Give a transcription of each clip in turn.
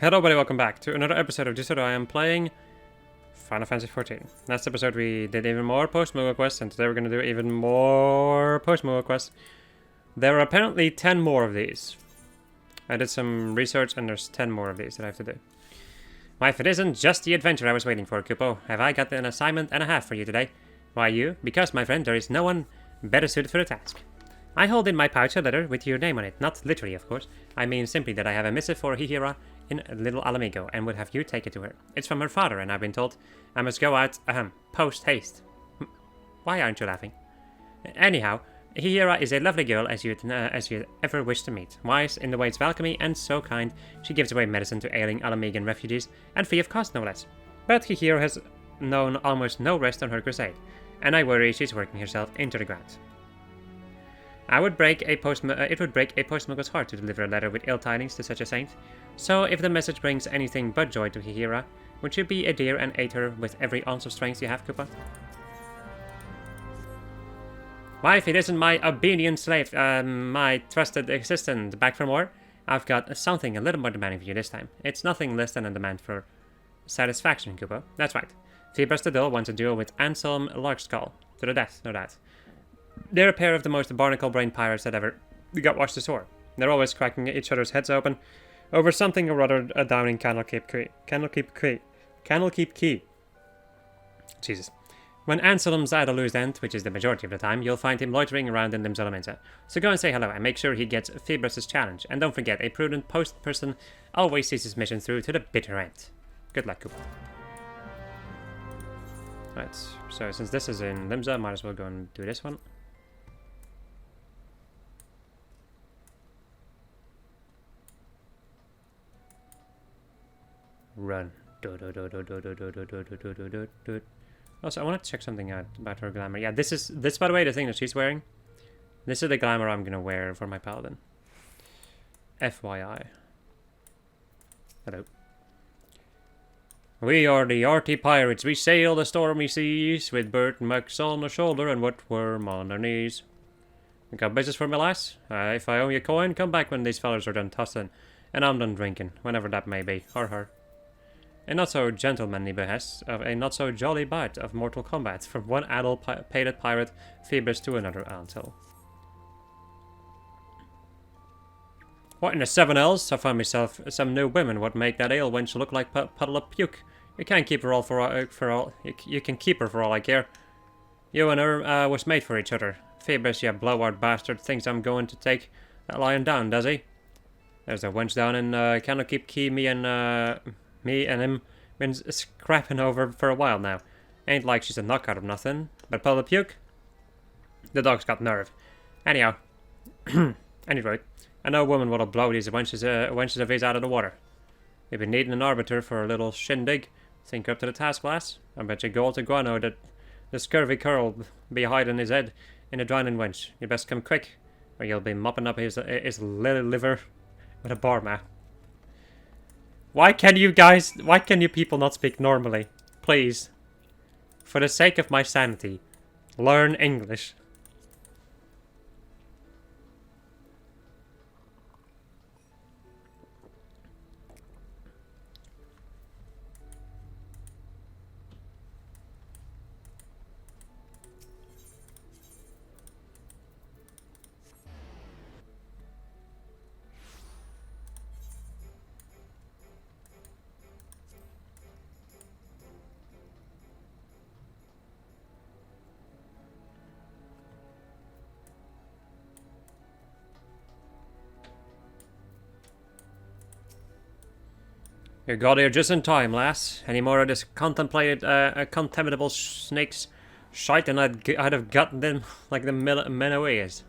Hello everybody, welcome back to another episode of Just I am playing Final Fantasy XIV. Last episode we did even more post-movie quests, and today we're going to do even more post-movie quests. There are apparently 10 more of these. I did some research and there's 10 more of these that I have to do. Why, if it isn't just the adventure I was waiting for, Kupo, have I got an assignment and a half for you today? Why you? Because, my friend, there is no one better suited for the task. I hold in my pouch a letter with your name on it, not literally, of course. I mean simply that I have a missive for Hihira in Little Alamigo, and would have you take it to her. It's from her father, and I've been told I must go out, post-haste. Why aren't you laughing? Anyhow, Hihira is a lovely girl as you'd ever wish to meet. Wise in the ways of alchemy, and so kind, she gives away medicine to ailing Alamigan refugees, and free of cost no less. But Hihira has known almost no rest on her crusade, and I worry she's working herself into the ground. It would break a postmoger's heart to deliver a letter with ill tidings to such a saint. So, if the message brings anything but joy to Hihira, would you be a dear and aid her with every ounce of strength you have, Koopa? Why, if it isn't my obedient slave, my trusted assistant, back for more, I've got something a little more demanding for you this time. It's nothing less than a demand for satisfaction, Koopa. That's right. Phoebus the Dull wants a duel with Anselm Larkskull. To the death, no doubt. They're a pair of the most barnacle-brained pirates that ever got washed ashore. They're always cracking each other's heads open over something or other down in Candlekeep Key. Jesus. When Anselm's at a loose end, which is the majority of the time, you'll find him loitering around in Limzalaminza. So go and say hello and make sure he gets Phoebus' challenge. And don't forget, a prudent post person always sees his mission through to the bitter end. Good luck, Koopa. Right, so since this is in Limza, might as well go and do this one. Run. Also, I want to check something out about her glamour. Yeah, this by the way, the thing that she's wearing. This is the glamour I'm gonna wear for my paladin. FYI. Hello. We are the arty pirates. We sail the stormy seas with burden mucks on the shoulder and worm on their knees. You got business for me, lass? If I owe you a coin, come back when these fellas are done tossing, and I'm done drinking, whenever that may be, or her. A not-so-gentlemanly behest of a not-so-jolly bite of mortal combat from one addle-pated pirate Phoebus to another asshole. What in the 7 L's? I find myself some new women what make that ale wench look like puddle of puke. You can't keep her all for all. You can keep her for all I care. You and her was made for each other. Phoebus, you blowhard bastard, thinks I'm going to take that lion down, does he? There's a wench down in Candlekeep Key. Me and him been scrapping over for a while now. Ain't like she's a knockout of nothing. But puddle of puke? The dog's got nerve. Anyhow, anyway, I know a woman what'll blow these wenches of his out of the water. We've been needing an arbiter for a little shindig. Think up to the task, lass. I bet you gold to guano that the scurvy curl be hiding his head in a drowning wench. You best come quick, or you'll be mopping up his little liver with a bar mat. Why can you people not speak normally? Please. For the sake of my sanity, learn English. You got here just in time, lass. Any more of this contemptible snake's shite and I'd have gotten them like the Menoeas.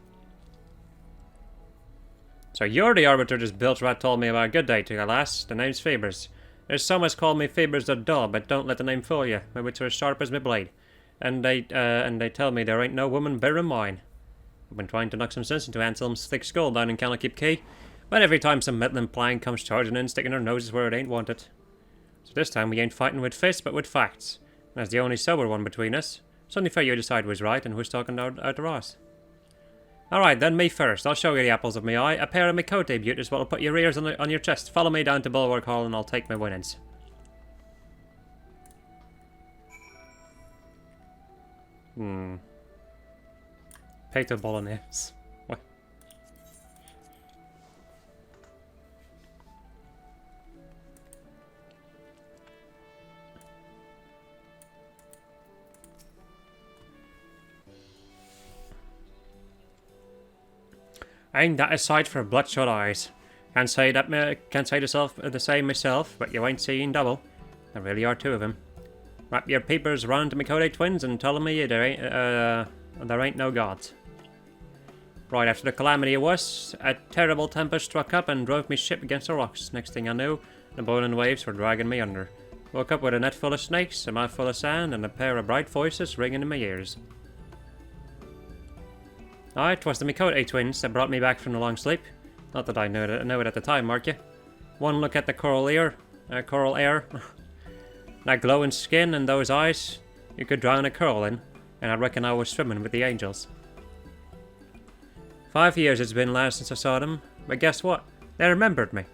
So you're the arbiter this bilge-rat told me about. Good day to you, lass. The name's Phoebus. There's so much call me Phoebus the Dull, but don't let the name fool you. My wits are as sharp as my blade. And they tell me there ain't no woman better than mine. I've been trying to knock some sense into Anselm's thick skull down in Candlekeep Key. But every time some meddling plying comes charging in, sticking their noses where it ain't wanted. So this time we ain't fighting with fists, but with facts. And as the only sober one between us, it's only fair you decide who's right and who's talking out the arse. Alright, then me first. I'll show you the apples of my eye. A pair of Mikote beauties will put your ears on your chest. Follow me down to Bulwark Hall and I'll take my winnings. Potato bolognese. What? Ain't that a sight for bloodshot eyes? Can't say the same myself, but you ain't seeing double. There really are two of them. Wrap your peepers round to Mikote twins and tell them there ain't no gods. Right after the calamity it was, a terrible tempest struck up and drove me ship against the rocks. Next thing I knew, the boiling waves were dragging me under. Woke up with a net full of snakes, a mouth full of sand, and a pair of bright voices ringing in my ears. Aye, 'twas the Mikote twins that brought me back from the long sleep. Not that I know it at the time, mark you. One look at the coral air, that glowing skin and those eyes, you could drown a curl in, and I reckon I was swimming with the angels. 5 years it's been last since I saw them, but guess what? They remembered me.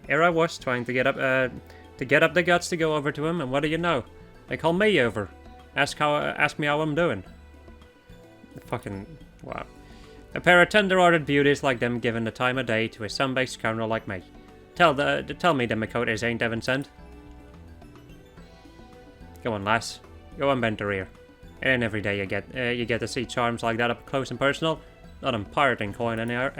Here I was trying to get up the guts to go over to him, and what do you know? They call me over. Ask me how I'm doing. Fucking wow. A pair of tender-hearted beauties like them giving the time of day to a sun-baked scoundrel like me. Tell me the Mikotes ain't heaven sent. Go on, lass. Go on, bend her ear. It ain't every day you get to see charms like that up close and personal. Not in pirating coin any out.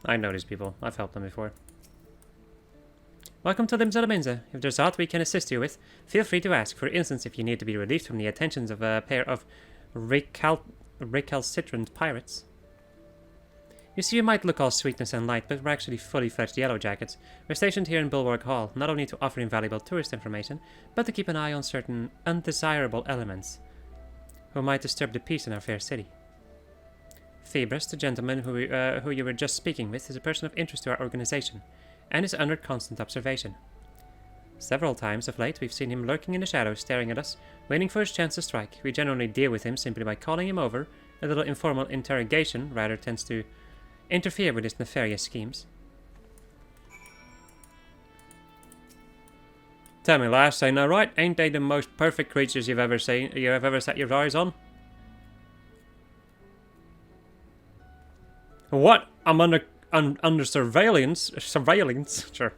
I know these people. I've helped them before. Welcome to Limsa Laminza. If there's aught we can assist you with, feel free to ask. For instance, if you need to be relieved from the attentions of a pair of recalcitrant pirates. You see, you might look all sweetness and light, but we're actually fully fledged yellow jackets. We're stationed here in Bulwark Hall, not only to offer invaluable tourist information, but to keep an eye on certain undesirable elements who might disturb the peace in our fair city. Phoebus, the gentleman who you were just speaking with, is a person of interest to our organization, and is under constant observation. Several times of late, we've seen him lurking in the shadows, staring at us, waiting for his chance to strike. We generally deal with him simply by calling him over. A little informal interrogation rather tends to interfere with his nefarious schemes. Tell me, lass, ain't I right? Ain't they the most perfect creatures you've ever set your eyes on? What? I'm under surveillance? Surveillance? Sure.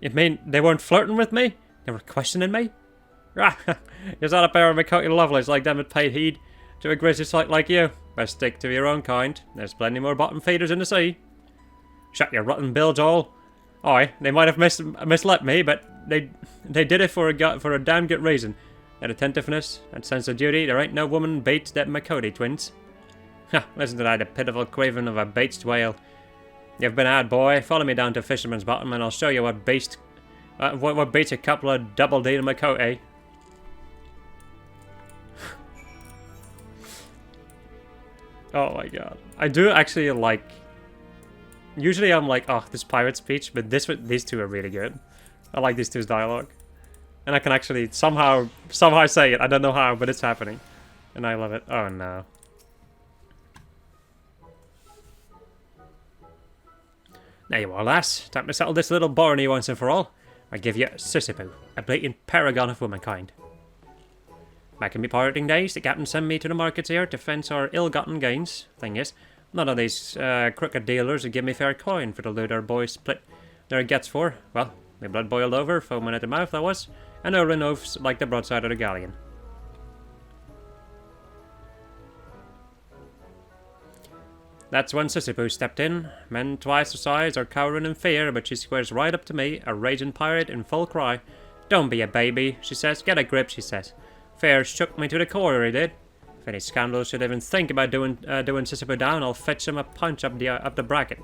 You mean they weren't flirting with me? They were questioning me? Is that a pair of Mikote lovelies like them that paid heed to a grisly sight like you? Best stick to your own kind. There's plenty more bottom feeders in the sea. Shut your rotten bilge, all. Aye, they might have misled me, but they did it for a damn good reason. That attentiveness, that sense of duty, there ain't no woman beats them Mikote twins. Listen to that, the pitiful quavering of a beached whale. You've been out, boy. Follow me down to Fisherman's Bottom and I'll show you what beats a couple of double-D Mikote. Oh my god. I do actually like... Usually I'm like, oh, this pirate speech, but these two are really good. I like these two's dialogue. And I can actually somehow say it. I don't know how, but it's happening. And I love it. Oh no. There you are, lass. Time to settle this little barney once and for all. I give you Sisyphus, a blatant paragon of womankind. Back in my pirating days, the captain sent me to the markets here to fence our ill-gotten gains. Thing is, none of these crooked dealers would give me fair coin for the loot our boys split their gets for. Well, my blood boiled over, foaming at the mouth I was, and no oaths like the broadside of the galleon. That's when Sisyphus stepped in. Men twice her size are cowering in fear, but she squares right up to me, a raging pirate in full cry. Don't be a baby, she says. Get a grip, she says. Fair shook me to the core, he did. If any scoundrel should even think about doing Sisyphus down, I'll fetch him a punch up the bracket.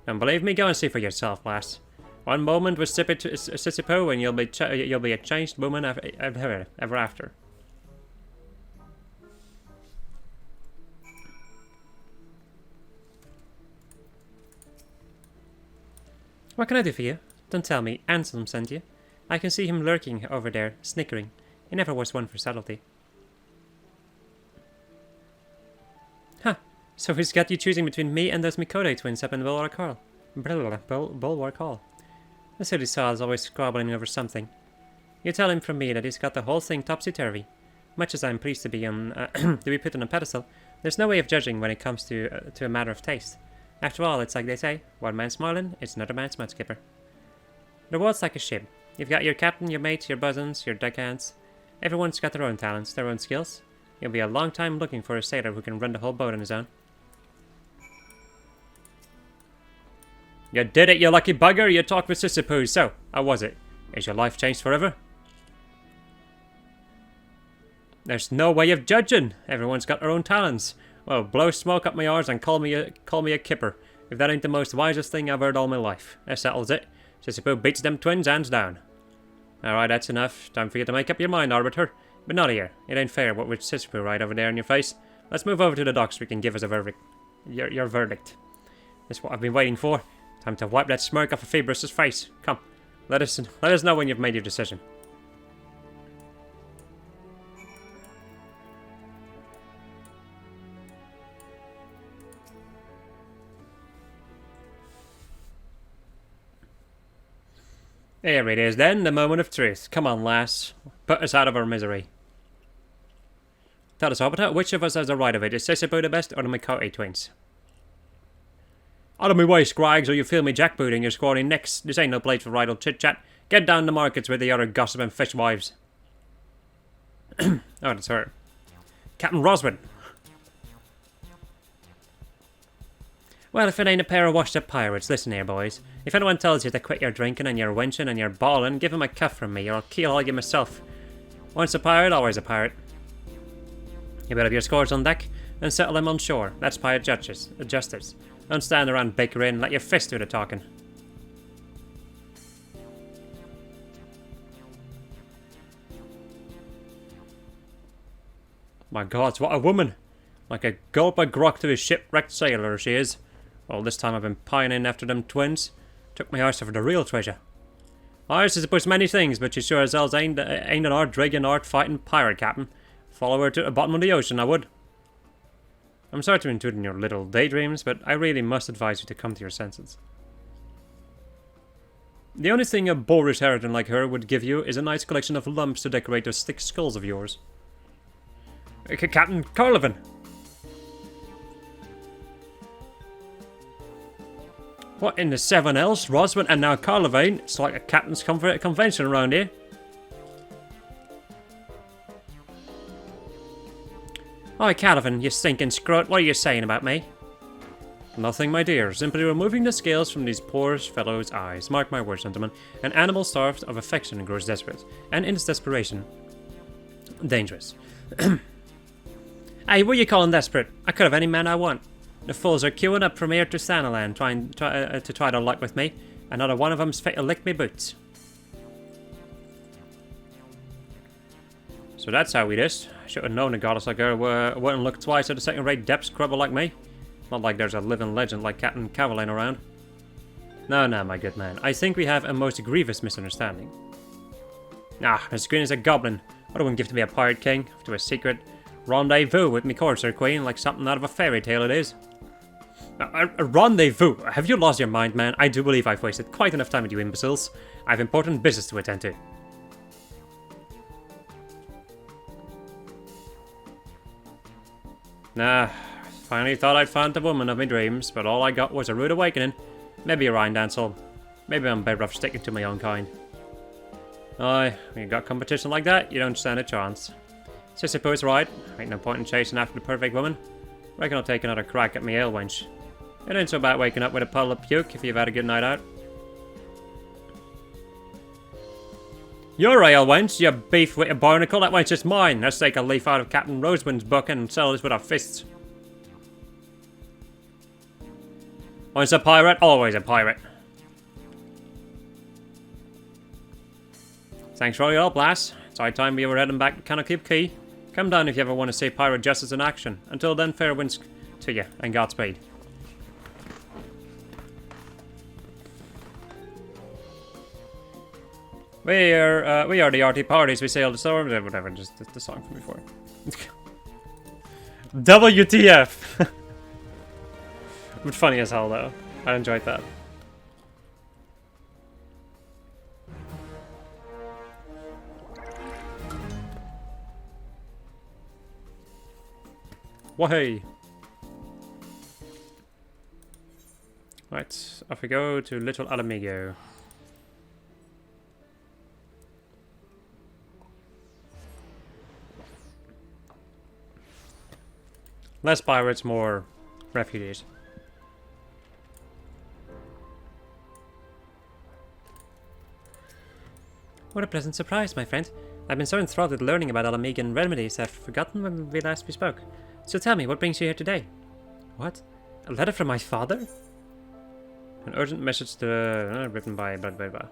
Don't believe me? Go and see for yourself, lass. One moment with Sisyphus, and you'll be a changed woman ever after. What can I do for you? Don't tell me Anselm sent you. I can see him lurking over there, snickering. He never was one for subtlety. Huh. So he's got you choosing between me and those Mikote twins up in Bulwark Hall. Bulwark Hall. The city saw is always squabbling over something. You tell him from me that he's got the whole thing topsy-turvy. Much as I'm pleased to be to be put on a pedestal, there's no way of judging when it comes to a matter of taste. After all, it's like they say, one man's smiling, it's another man's mudskipper. The world's like a ship. You've got your captain, your mates, your bosuns, your deckhands. Everyone's got their own talents, their own skills. You'll be a long time looking for a sailor who can run the whole boat on his own. You did it, you lucky bugger! You talked with Sisyphus, so, how was it? Is your life changed forever? There's no way of judging. Everyone's got their own talents. Well, blow smoke up my arse and call me a kipper. If that ain't the most wisest thing I've heard all my life. That settles it. Sisyphus beats them twins hands down. Alright, that's enough. Time for you to make up your mind, Arbiter. But not here. It ain't fair what with Sisyphus right over there in your face. Let's move over to the docks so we can give us a verdict. Your verdict. That's what I've been waiting for. Time to wipe that smirk off of Phoebus' face. Come, let us know when you've made your decision. Here it is then, the moment of truth. Come on, lass. Put us out of our misery. Tell us, Arbiter, which of us has the right of it? Is Sisyphus the best or the Mikote twins? Out of my way, Scrags, or you feel me jackbooting your scrawny necks. This ain't no place for idle chit-chat. Get down to markets with the other gossiping fishwives. Oh, that's her. Captain Roswin. Well, if it ain't a pair of washed-up pirates, listen here, boys. If anyone tells you to quit your drinking and your wenching and your bawling, give him a cuff from me, or I'll keel all you myself. Once a pirate, always a pirate. You better have your scores on deck and settle them on shore. That's pirate justice. Don't stand around bickering and let your fist do the talking. My gods, what a woman! Like a gulp of grog to a shipwrecked sailor, she is. All this time I've been pining after them twins. Took my arse for the real treasure. Ours is supposed many things, but she sure as hell ain't an art-dragging, art-fighting pirate, Captain. Follow her to the bottom of the ocean, I would. I'm sorry to intrude in your little daydreams, but I really must advise you to come to your senses. The only thing a boorish harridan like her would give you is a nice collection of lumps to decorate those thick skulls of yours. Captain Carlevin! What in the seven else? Roswin and now Carlevin? It's like a captain's convention around here. Oi, Carlevin, you stinking scrot, what are you saying about me? Nothing, my dear. Simply removing the scales from these poor fellows' eyes. Mark my words, gentlemen. An animal starved of affection grows desperate, and in its desperation, dangerous. Hey, what are you calling desperate? I could have any man I want. The fools are queuing up from here to Sanaland, to try their luck with me. Another one of them's fit to lick me boots. So that's how we did. I should have known a goddess like her wouldn't look twice at a second-rate depth scrubber like me. Not like there's a living legend like Captain Cavaline around. No, my good man. I think we have a most grievous misunderstanding. As green as a goblin. I wouldn't give to be a pirate king, to a secret rendezvous with me courser queen, like something out of a fairy tale it is. A rendezvous? Have you lost your mind, man? I do believe I've wasted quite enough time with you imbeciles. I have important business to attend to. Finally thought I'd found the woman of my dreams, but all I got was a rude awakening. Maybe you're right, Ansel. Maybe I'm better off sticking to my own kind. Aye, when you got competition like that, you don't stand a chance. Sisyphus right. Ain't no point in chasing after the perfect woman. Reckon I'll take another crack at me ale wench. It ain't so bad waking up with a puddle of puke if you've had a good night out. Your ale wench, you beef with a barnacle, that wench is mine. Let's take a leaf out of Captain Rosewin's book and settle this with our fists. Once a pirate, always a pirate. Thanks for all your help, lass. It's high time we were heading back to Canokeep Key. Come down if you ever want to see pirate justice in action. Until then, fair winds to you, and Godspeed. We are the arty parties, we sail the storm, whatever, just the song from before. WTF! But funny as hell though. I enjoyed that. Wahey! Right, off we go to Little Alamigo. Less pirates, more refugees. What a pleasant surprise, my friend. I've been so enthralled with learning about Alamigan remedies I've forgotten when we last spoke. So tell me, what brings you here today? What? A letter from my father? An urgent message to written by blah blah blah.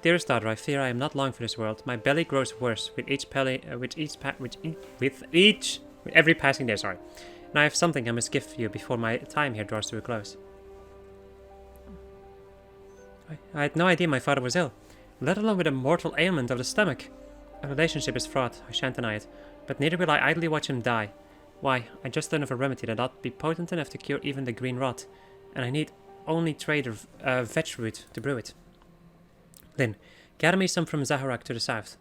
Dearest daughter, I fear I am not long for this world. My belly grows worse with every passing day. Sorry, and I have something I must give you before my time here draws to a close. I had no idea my father was ill, let alone with a mortal ailment of the stomach. Our relationship is fraught, I shan't deny it, but neither will I idly watch him die. Why, I just learned of a remedy that ought to be potent enough to cure even the green rot, and I need only trader vetch root to brew it. Lynn, gather me some from Zaharak to the south,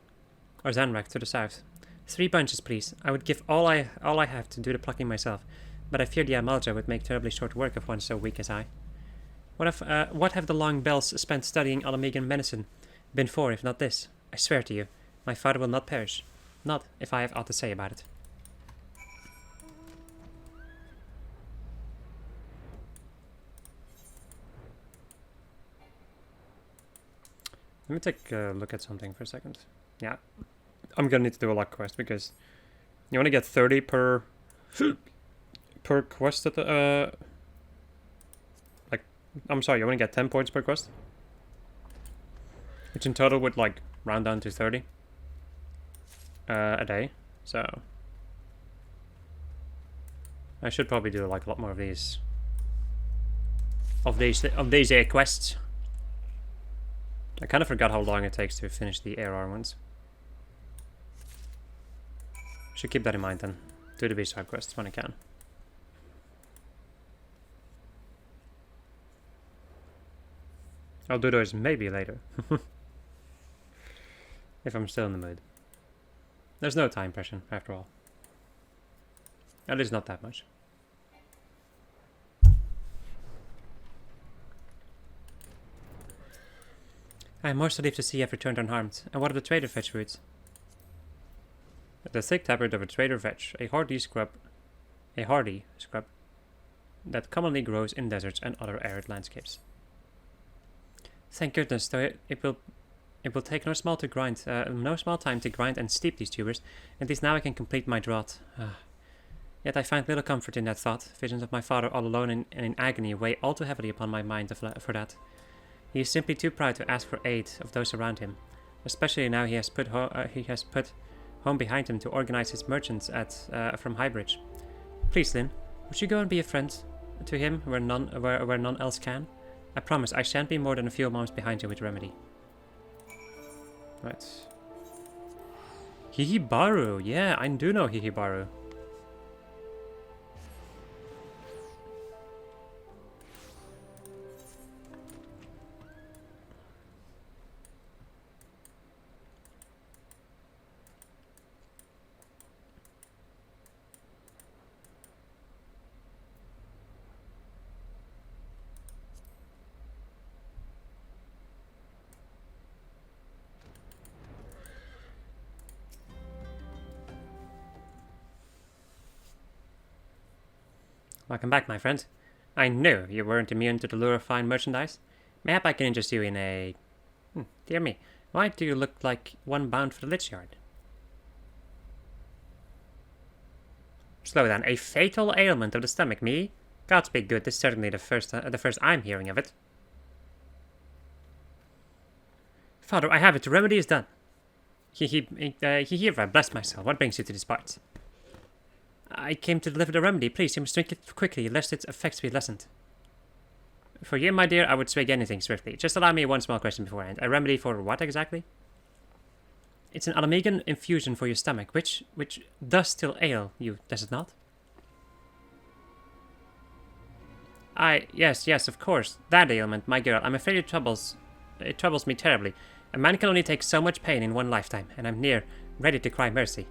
or Zanrak to the south. 3 bunches, please. I would give all I have to do the plucking myself, but I fear the Amalja would make terribly short work of one so weak as I. What have the long bells spent studying Alamigan medicine been for, if not this? I swear to you, my father will not perish. Not if I have aught to say about it. Let me take a look at something for a second. Yeah, I'm gonna need to do a luck quest because you want to get 30 per quest at the I'm sorry, you want to get 10 points per quest, which in total would like round down to 30 a day. So I should probably do like a lot more of these quests. I kind of forgot how long it takes to finish the ARR ones. Should keep that in mind then. Do the B-side quests when I can. I'll do those maybe later. If I'm still in the mood. There's no time pressure, after all. At least not that much. I am most relieved to see you have returned unharmed. And what of the trader vetch roots? The thick taproot of a trader vetch, a hardy scrub that commonly grows in deserts and other arid landscapes. Thank goodness, though it will take no small time to grind and steep these tubers. At least now I can complete my draught. Yet I find little comfort in that thought. Visions of my father all alone and in agony weigh all too heavily upon my mind for that. He is simply too proud to ask for aid of those around him, especially now he has put home behind him to organize his merchants from Highbridge. Please, Lynn, would you go and be a friend to him where none else can? I promise I shan't be more than a few moments behind you with remedy. Right. Hihibaru, yeah, I do know Hihibaru. Welcome back, my friend. I knew you weren't immune to the lure of fine merchandise. Mayhap I can interest you in a... dear me, why do you look like one bound for the Lich Yard? Slow down. A fatal ailment of the stomach, me? Gods be good, this is certainly the first I'm hearing of it. Father, I have it. The remedy is done. Here, bless myself. What brings you to these parts? I came to deliver the remedy. Please, you must drink it quickly, lest its effects be lessened. For you, my dear, I would swig anything swiftly. Just allow me one small question beforehand. A remedy for what exactly? It's an Alamegan infusion for your stomach, which does still ail you, does it not? Yes, of course. That ailment, my girl. I'm afraid it troubles me terribly. A man can only take so much pain in one lifetime, and I'm near ready to cry mercy.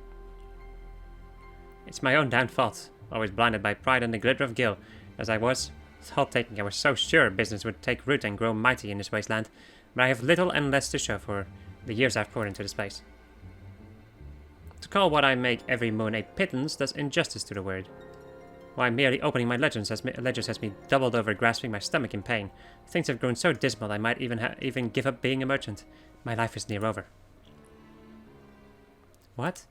It's my own damn fault. Always blinded by pride and the glitter of Gil, as I was. Thought-taking, I was so sure business would take root and grow mighty in this wasteland, but I have little and less to show for the years I've poured into this place. To call what I make every moon a pittance does injustice to the word. Why, merely opening my ledgers has me doubled over, grasping my stomach in pain. Things have grown so dismal I might even give up being a merchant. My life is near over. What?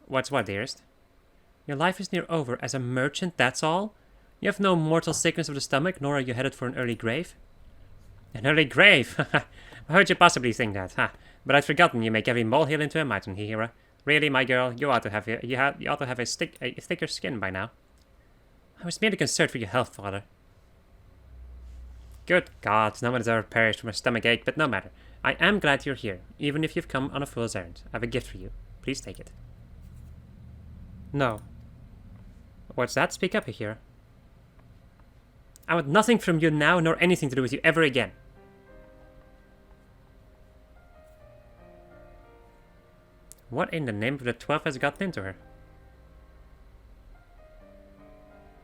What's what, dearest? Your life is near over as a merchant, that's all? You have no mortal sickness of the stomach, nor are you headed for an early grave? An early grave? How would you possibly think that? But I'd forgotten you make every molehill into a mountain, Hihira. Really, my girl, you ought to have a thicker skin by now. I was merely concerned for your health, father. Good God, no one has ever perished from a stomach ache, but no matter. I am glad you're here, even if you've come on a fool's errand. I have a gift for you. Please take it. No. What's that? Speak up, Hihira. I want nothing from you now, nor anything to do with you ever again. What in the name of the 12 has gotten into her?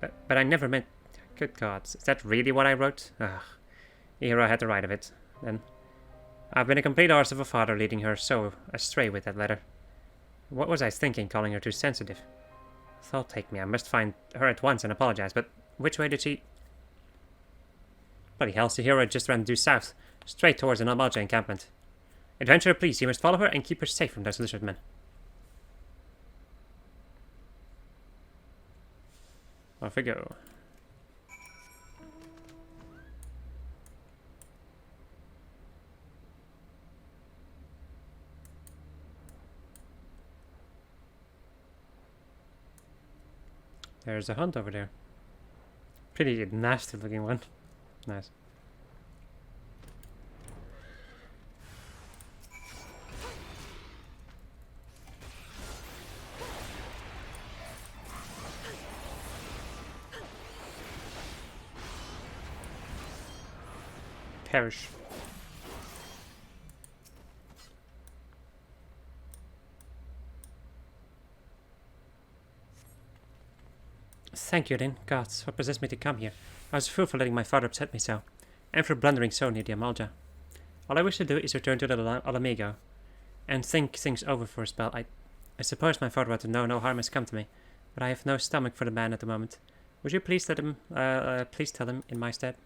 But I never meant... Good God, is that really what I wrote? Ugh. Hihira had the right of it, then. I've been a complete arse of a father leading her so astray with that letter. What was I thinking, calling her too sensitive? Thought take me, I must find her at once and apologize, but which way did she... Bloody hell, Hihira just ran due south, straight towards an Almalja encampment. Adventurer, please, you must follow her and keep her safe from those lizardmen. Off we go. There's a hunt over there. Pretty nasty looking one. Nice. Perish. Thank you, then. Gods, what possessed me to come here? I was a fool for letting my father upset me so, and for blundering so near the Amalja. All I wish to do is return to the Alamigo, and think things over for a spell. I suppose my father ought to know no harm has come to me, but I have no stomach for the man at the moment. Would you please tell him in my stead?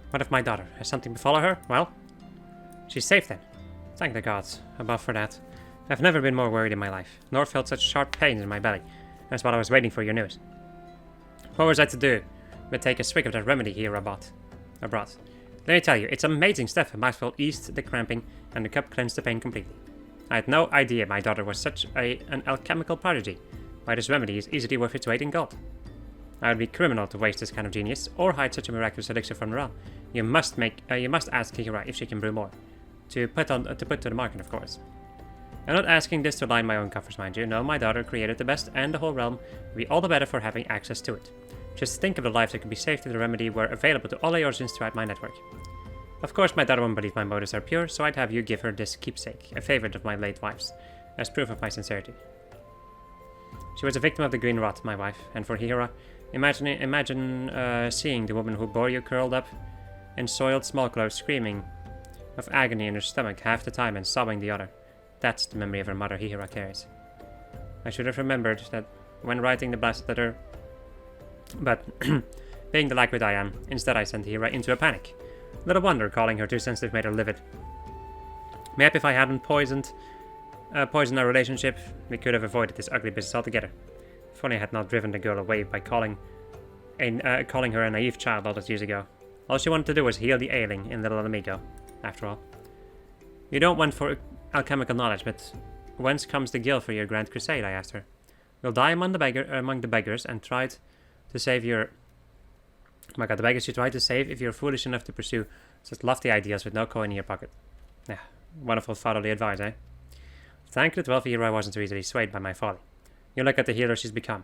What if my daughter? Has something befallen her? Well, she's safe then. Thank the gods above for that. I've never been more worried in my life, nor felt such sharp pains in my belly. That's while I was waiting for your news. What was I to do but take a swig of that remedy here I brought? Let me tell you, it's amazing stuff. A mouthful eased the cramping, and the cup cleansed the pain completely. I had no idea my daughter was such an alchemical prodigy. Why, this remedy is easily worth its weight in gold. I would be criminal to waste this kind of genius, or hide such a miraculous elixir from the realm. You must ask Hihira if she can brew more. To put to the market, of course. I'm not asking this to line my own coffers, mind you. No, my daughter created the best, and the whole realm would be all the better for having access to it. Just think of the lives that could be saved if the remedy were available to all Eorzeans throughout my network. Of course, my daughter won't believe my motives are pure, so I'd have you give her this keepsake, a favorite of my late wife's, as proof of my sincerity. She was a victim of the green rot, my wife, and for Hihira, imagine seeing the woman who bore you curled up in soiled small clothes, screaming of agony in her stomach half the time and sobbing the other. That's the memory of her mother Hihira carries. I should have remembered that when writing the blessed letter, but being the lackwit I am, instead I sent Hihira into a panic. Little wonder calling her too sensitive made her livid. Maybe if I hadn't poisoned poison our relationship, we could have avoided this ugly business altogether. If only I had not driven the girl away by calling her a naive child all those years ago. All she wanted to do was heal the ailing in little amigo, after all. You don't want for alchemical knowledge, but whence comes the gil for your grand crusade? I asked her. You'll die among the beggars and tried to save your... Oh my god, the beggars you tried to save if you're foolish enough to pursue such lofty ideals with no coin in your pocket. Yeah, wonderful fatherly advice, eh? Thank the 12th year I wasn't so easily swayed by my folly. You look at the healer she's become.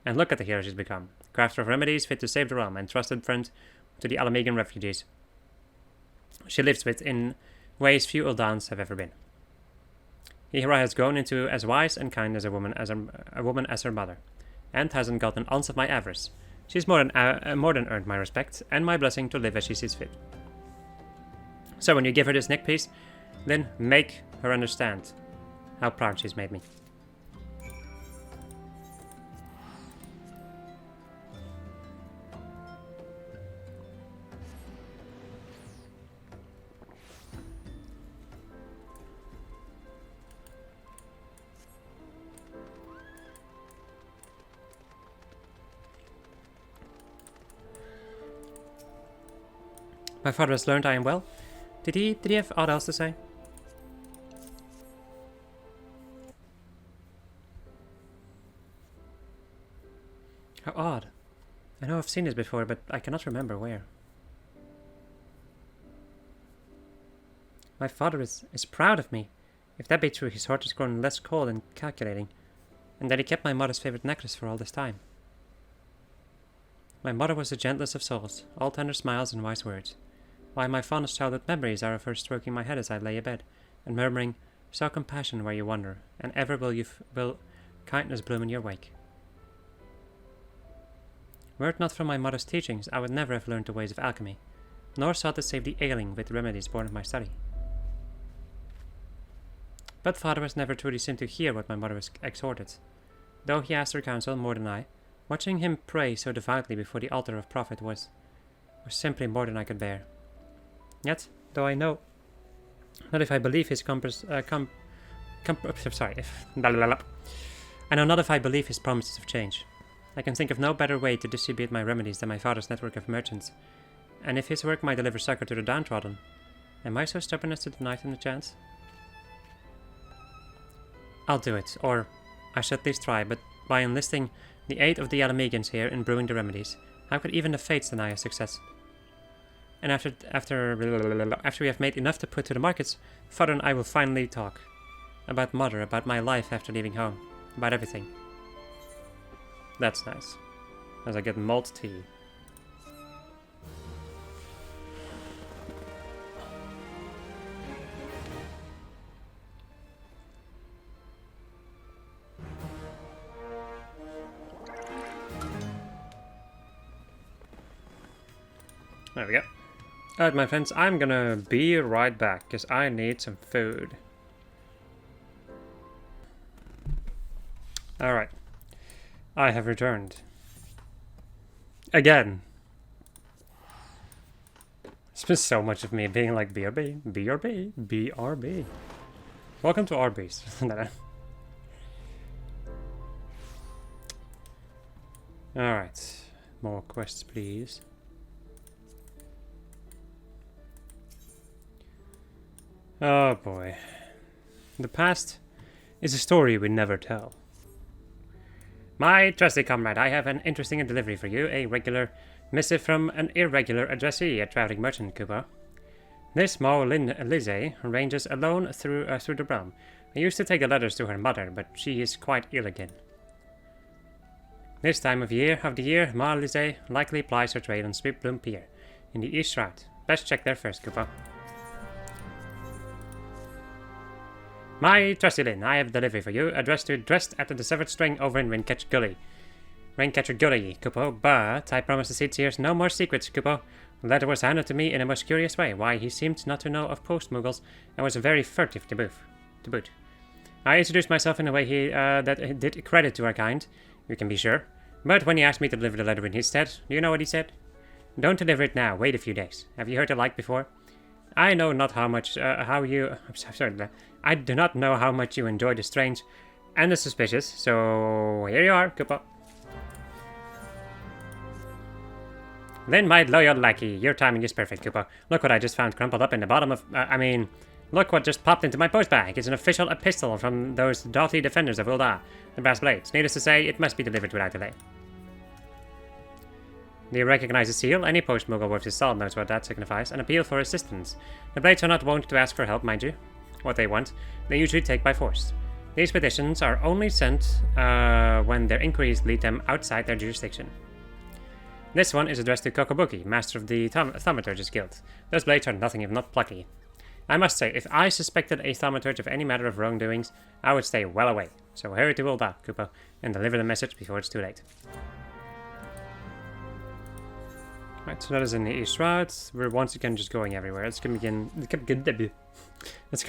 And look at the healer she's become. Crafter of remedies fit to save the realm and trusted friend to the Alamegan refugees. She lives with in ways few Uldans have ever been. Ihra has grown into as wise and kind as a woman as her mother, and hasn't got an ounce of my avarice. She's more than earned my respect and my blessing to live as she sees fit. So when you give her this neck piece, then make her understand how proud she's made me. My father has learned I am well. Did he have aught else to say? How odd. I know I've seen this before, but I cannot remember where. My father is proud of me. If that be true, his heart has grown less cold and calculating, and that he kept my mother's favorite necklace for all this time. My mother was the gentlest of souls, all tender smiles and wise words. Why, my fondest childhood memories are of her stroking my head as I lay abed, and murmuring, "Sow compassion where you wander, and ever will kindness bloom in your wake." Were it not for my mother's teachings, I would never have learned the ways of alchemy, nor sought to save the ailing with remedies born of my study. But father was never truly seemed to hear what my mother was exhorted. Though he asked her counsel more than I, watching him pray so devoutly before the altar of prophet was simply more than I could bear. Yet, though I know not if I believe his I know not if I believe his promises of change. I can think of no better way to distribute my remedies than my father's network of merchants, and if his work might deliver succor to the downtrodden, am I so stubborn as to deny him the chance? I'll do it, or I shall at least try, but by enlisting the aid of the Alamegans here in brewing the remedies, how could even the fates deny us success? And after we have made enough to put to the markets, father and I will finally talk. About mother, about my life after leaving home, about everything. That's nice. As I get malt tea. There we go. Alright, my friends, I'm gonna be right back, because I need some food. Alright. I have returned. Again. It's been so much of me being like, BRB, BRB, BRB. Welcome to Arby's. Alright. More quests, please. Oh boy. The past is a story we never tell. My trusty comrade, I have an interesting delivery for you. A regular missive from an irregular addressee, a traveling merchant, Kubo. This Mo Lizzie ranges alone through the realm. I used to take the letters to her mother, but she is quite ill again. This time of the year, Ma Lizzie likely plies her trade on Sweet Bloom Pier, in the East Shroud. Best check there first, Kubo. My trusty Lin, I have a delivery for you, addressed at the Severed String over in Raincatcher Gully, Kupo, but I promise the Seedseers no more secrets, Kupo. The letter was handed to me in a most curious way, why he seemed not to know of post-muggles, and was very furtive to boot. I introduced myself in a way that did credit to our kind, you can be sure, but when he asked me to deliver the letter in his stead, do you know what he said? Don't deliver it now, wait a few days. Have you heard the like before? I know not how much, I I do not know how much you enjoy the strange and the suspicious, so here you are, Koopa. Then my loyal lackey, your timing is perfect, Koopa. Look what I just found crumpled up in the bottom of... look what just popped into my post bag. It's an official epistle from those doughty defenders of Ul'dah, the Brass Blades. Needless to say, it must be delivered without delay. Do you recognize the seal? Any post-Moogle worth his salt knows what that signifies. An appeal for assistance. The Blades are not wont to ask for help, mind you. What they want, they usually take by force. These petitions are only sent when their inquiries lead them outside their jurisdiction. This one is addressed to Kokobuki, master of the Thaumaturgist Guild. Those blades are nothing if not plucky. I must say, if I suspected a Thaumaturge of any matter of wrongdoings, I would stay well away. So hurry to Ul'dah, Koopa, and deliver the message before it's too late. Right, so that is in the east route. We're once again just going everywhere. Let's go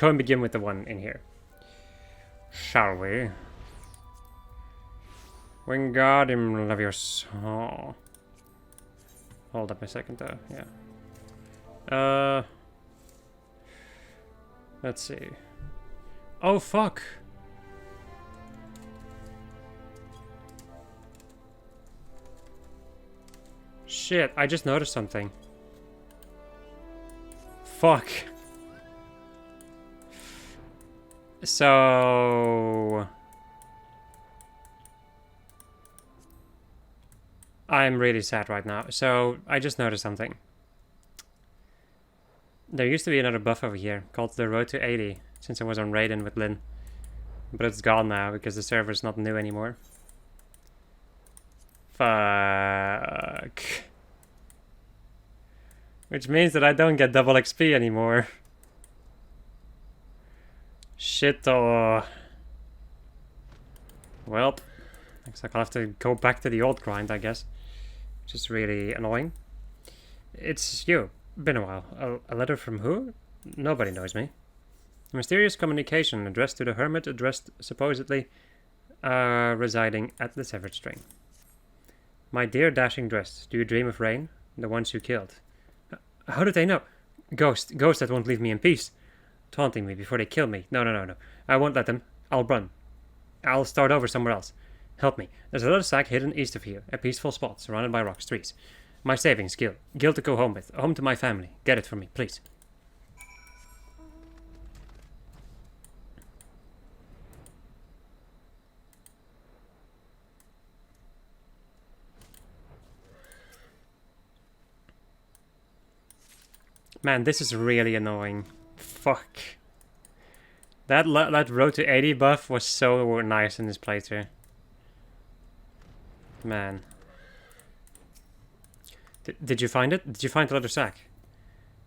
and begin with the one in here. Shall we? Wingardium Leviosa. Hold up a second though, yeah. Let's see. Oh fuck! Shit, I just noticed something. Fuck. So... I'm really sad right now. So, I just noticed something. There used to be another buff over here called the Road to 80, since I was on Raiden with Lyn. But it's gone now because the server's not new anymore. Fuck. Which means that I don't get double XP anymore. Shit. Well, looks like I'll have to go back to the old grind, I guess. Which is really annoying. It's you. Been a while. A letter from who? Nobody knows me. A mysterious communication addressed to the hermit, addressed supposedly residing at the Severed String. My dear dashing dress, do you dream of Rain? The ones you killed. How did they know? Ghost that won't leave me in peace. Taunting me before they kill me. No. I won't let them. I'll run. I'll start over somewhere else. Help me. There's a little sack hidden east of here. A peaceful spot, surrounded by rocks, trees. My savings, Gil. Gil to go home with. Home to my family. Get it for me, please. Man, this is really annoying. Fuck. That Road to 80 buff was so nice in this playthrough. Man. Did you find it? Did you find the leather sack?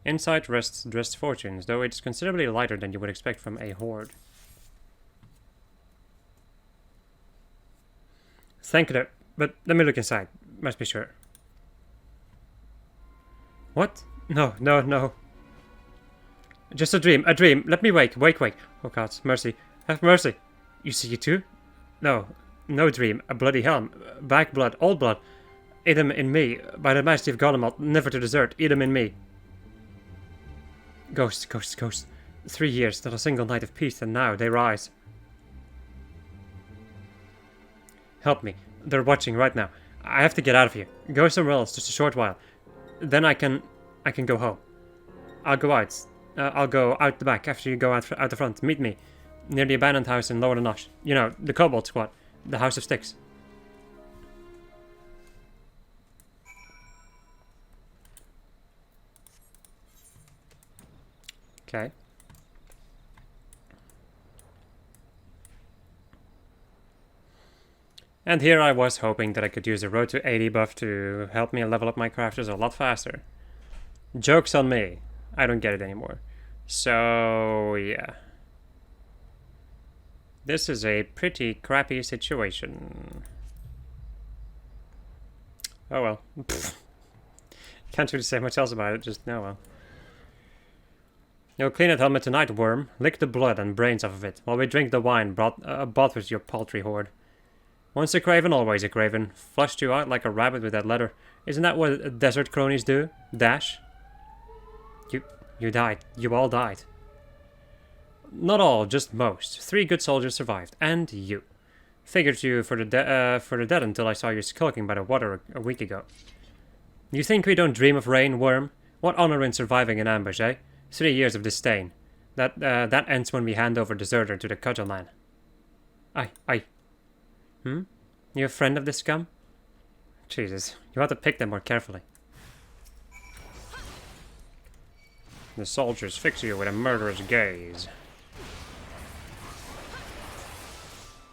Inside rests dressed fortunes, though it's considerably lighter than you would expect from a hoard. Thank you, but let me look inside. Must be sure. What? No. Just a dream. Let me wake. Oh God, mercy. Have mercy. You see it too? No dream. A bloody helm. Back blood, old blood. Idem in me. By the majesty of Golemot, never to desert. Idem in me. Ghosts. 3 years, not a single night of peace, and now they rise. Help me. They're watching right now. I have to get out of here. Go somewhere else, just a short while. Then I can go home. I'll go out. I'll go out the back after you go out the front. Meet me near the abandoned house in Lower Nosh. You know, the Kobold Squad. The House of Sticks. Okay. And here I was hoping that I could use the Road to 80 buff to help me level up my crafters a lot faster. Joke's on me. I don't get it anymore. So, yeah. This is a pretty crappy situation. Oh well. Can't really say much else about it, just no well. You'll clean that helmet tonight, worm. Lick the blood and brains off of it, while we drink the wine bought with your paltry hoard. Once a craven, always a craven. Flushed you out like a rabbit with that letter. Isn't that what desert cronies do? Dash? You died. You all died. Not all, just most. 3 good soldiers survived, and you. Figured you for the dead until I saw you skulking by the water a week ago. You think we don't dream of rain, worm? What honor in surviving an ambush, eh? 3 years of disdain. That ends when we hand over deserter to the cudgel man. Aye. You a friend of this scum? Jesus, you ought to pick them more carefully. The soldiers fix you with a murderous gaze.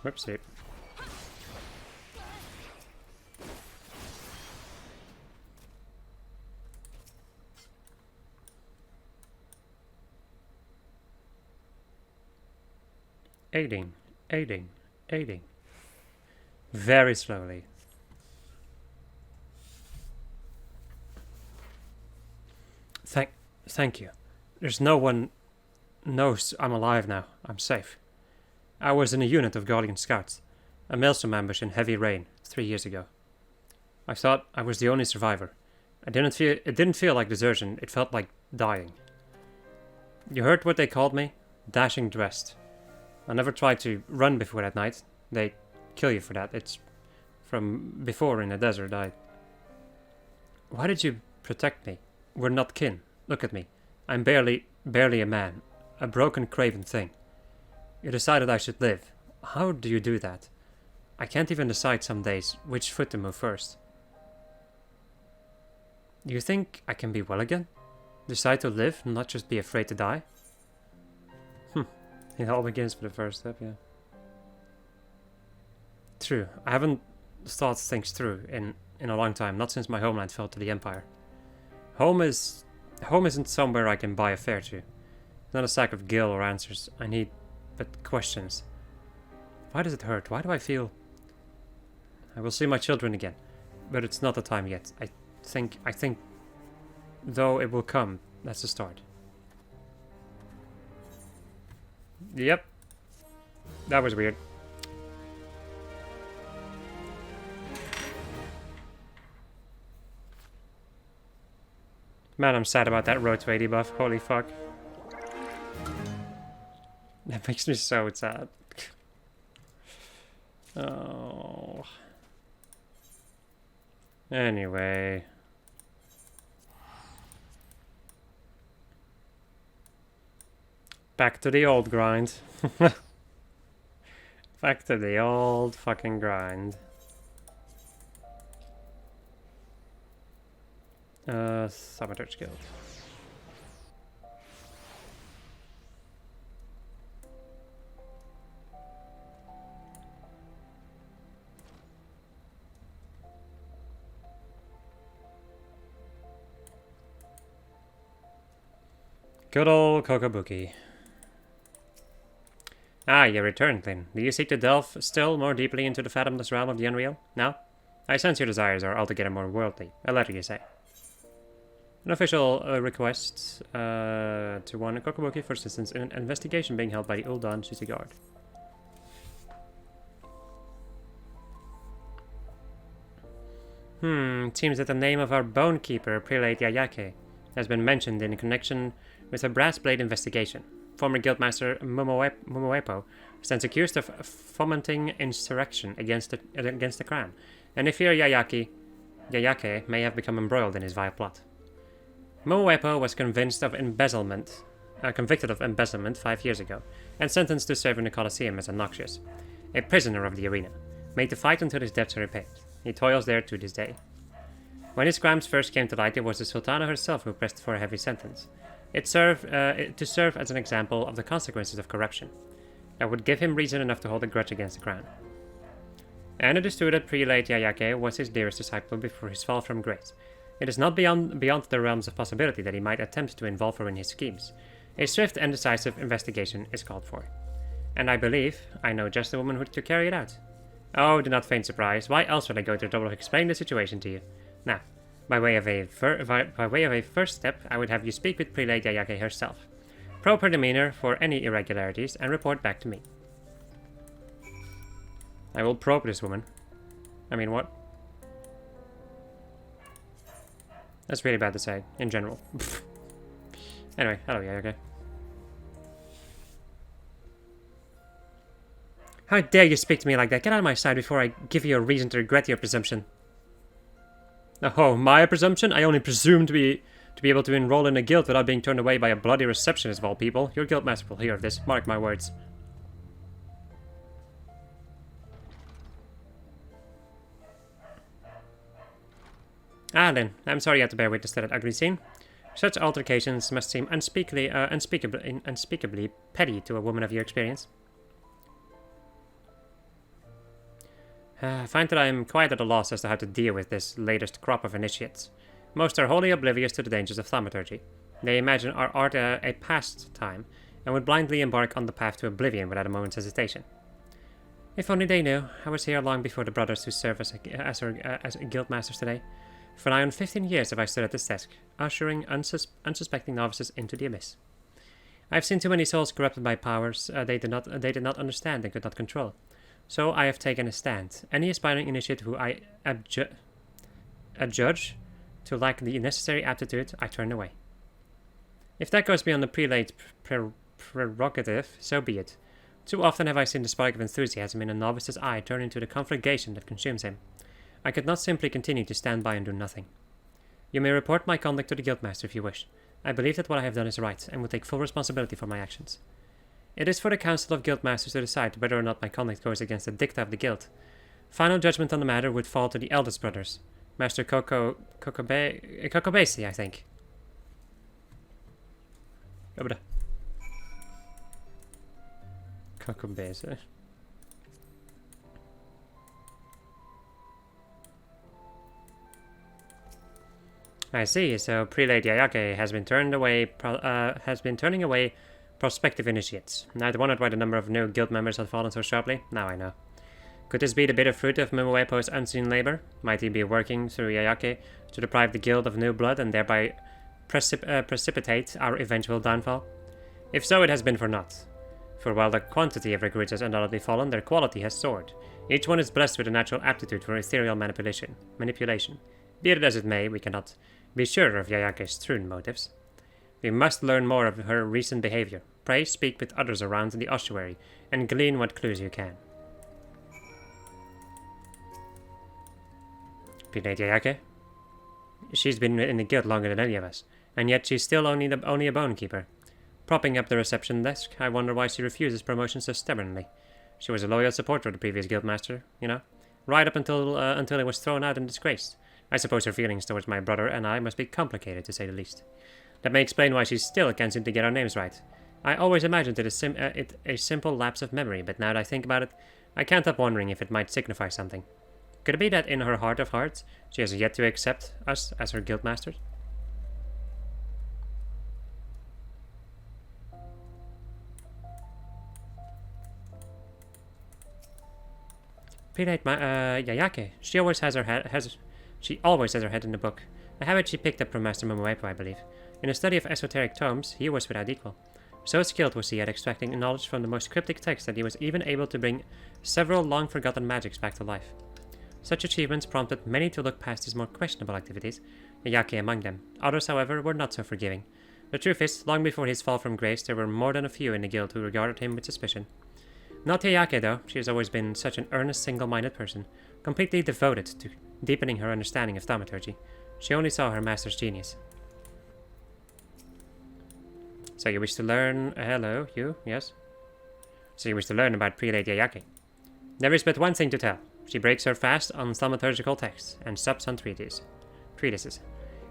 Whoopsie. Aiding. Very slowly. Thank you. There's no one knows I'm alive now. I'm safe. I was in a unit of Guardian Scouts. A maelstrom ambush in heavy rain 3 years ago. I thought I was the only survivor. It didn't feel like desertion, it felt like dying. You heard what they called me? Dashing dressed. I never tried to run before that night. They kill you for that. It's from before in the desert. Why did you protect me? We're not kin. Look at me. I'm barely a man. A broken, craven thing. You decided I should live. How do you do that? I can't even decide some days which foot to move first. Do you think I can be well again? Decide to live, not just be afraid to die? It all begins with the first step, yeah. True, I haven't thought things through in a long time, not since my homeland fell to the Empire. Home isn't somewhere I can buy a fare to. It's not a sack of gil or answers. I need but questions. Why does it hurt? Why do I feel... I will see my children again, but it's not the time yet. I think, though it will come, that's the start. Yep. That was weird. Man, I'm sad about that road to 80 buff. Holy fuck. That makes me so sad. Oh. Anyway. Back to the old grind. Back to the old fucking grind. Sabotage Guild. Good old Kokobuki. Ah, you returned then. Do you seek to delve still more deeply into the fathomless realm of the unreal? No? I sense your desires are altogether more worldly. A letter, you say. An official request to one Kokobuki for assistance in an investigation being held by the Uldan City Guard. Seems that the name of our bone keeper, Prelate Yayake, has been mentioned in connection with a brass blade investigation. Former guildmaster Momoepo stands accused of fomenting insurrection against the crown, and they fear Yayake may have become embroiled in his vile plot. Momoepo was convicted of embezzlement 5 years ago, and sentenced to serve in the Colosseum as a noxious, a prisoner of the arena, made to fight until his debts are repaid. He toils there to this day. When his crimes first came to light, it was the Sultana herself who pressed for a heavy sentence. It served to serve as an example of the consequences of corruption. That would give him reason enough to hold a grudge against the crown. And it is true that Prelate Yayake was his dearest disciple before his fall from grace. It is not beyond the realms of possibility that he might attempt to involve her in his schemes. A swift and decisive investigation is called for. And I believe I know just the woman who to carry it out. Oh, do not feign surprise. Why else would I go to the trouble of explaining the situation to you? Now, by way of a first step, I would have you speak with Prelate Yayake herself. Probe her demeanor for any irregularities and report back to me. I will probe this woman. I mean, what? That's really bad to say, in general. Anyway, hello Yayake. How dare you speak to me like that? Get out of my sight before I give you a reason to regret your presumption. Oh, my presumption? I only presume to be able to enroll in a guild without being turned away by a bloody receptionist of all people. Your guildmaster will hear of this. Mark my words. Ah, then. I'm sorry you had to bear witness to that ugly scene. Such altercations must seem unspeakably petty to a woman of your experience. I find that I am quite at a loss as to how to deal with this latest crop of initiates. Most are wholly oblivious to the dangers of thaumaturgy. They imagine our art a pastime, and would blindly embark on the path to oblivion without a moment's hesitation. If only they knew, I was here long before the brothers who serve as guildmasters today. For nigh on 15 years have I stood at this desk, ushering unsuspecting novices into the abyss. I have seen too many souls corrupted by powers they did not understand and could not control. So I have taken a stand. Any aspiring initiate who I adjudge to lack the necessary aptitude, I turn away. If that goes beyond the prelate prerogative, so be it. Too often have I seen the spark of enthusiasm in a novice's eye turn into the conflagration that consumes him. I could not simply continue to stand by and do nothing. You may report my conduct to the guildmaster if you wish. I believe that what I have done is right, and will take full responsibility for my actions. It is for the Council of Guildmasters to decide whether or not my conduct goes against the dicta of the guild. Final judgment on the matter would fall to the eldest brothers, Master Kokobesi, I think. Kokobesi. I see. So Prelate Yayake has been turning away prospective initiates. I'd wondered why the number of new guild members had fallen so sharply. Now I know. Could this be the bitter fruit of Mumuepo's unseen labor? Might he be working through Yayake to deprive the guild of new blood and thereby precipitate our eventual downfall? If so, it has been for naught. For while the quantity of recruits has undoubtedly fallen, their quality has soared. Each one is blessed with a natural aptitude for ethereal manipulation. Be it as it may, we cannot be sure of Yayake's true motives. We must learn more of her recent behavior. Pray speak with others around in the ossuary, and glean what clues you can. Prelate Yayake? She's been in the guild longer than any of us, and yet she's still only a bonekeeper. Propping up the reception desk, I wonder why she refuses promotion so stubbornly. She was a loyal supporter of the previous guildmaster, you know, right up until he was thrown out and disgraced. I suppose her feelings towards my brother and I must be complicated, to say the least. That may explain why she still can't seem to get our names right. I always imagined it a simple lapse of memory, but now that I think about it, I can't help wondering if it might signify something. Could it be that in her heart of hearts, she has yet to accept us as her guildmasters? Prelate Yayake. She always has her head in the book. A habit she picked up from Master Mumuepo, I believe. In a study of esoteric tomes, he was without equal. So skilled was he at extracting knowledge from the most cryptic texts that he was even able to bring several long-forgotten magics back to life. Such achievements prompted many to look past his more questionable activities, Yayake among them. Others, however, were not so forgiving. The truth is, long before his fall from grace, there were more than a few in the guild who regarded him with suspicion. Not Yayake, though. She has always been such an earnest, single-minded person, completely devoted to deepening her understanding of thaumaturgy. She only saw her master's genius. So you wish to learn... hello, you? Yes? So you wish to learn about Prelate Yayake. There is but one thing to tell. She breaks her fast on thaumaturgical texts, and sups on treatises.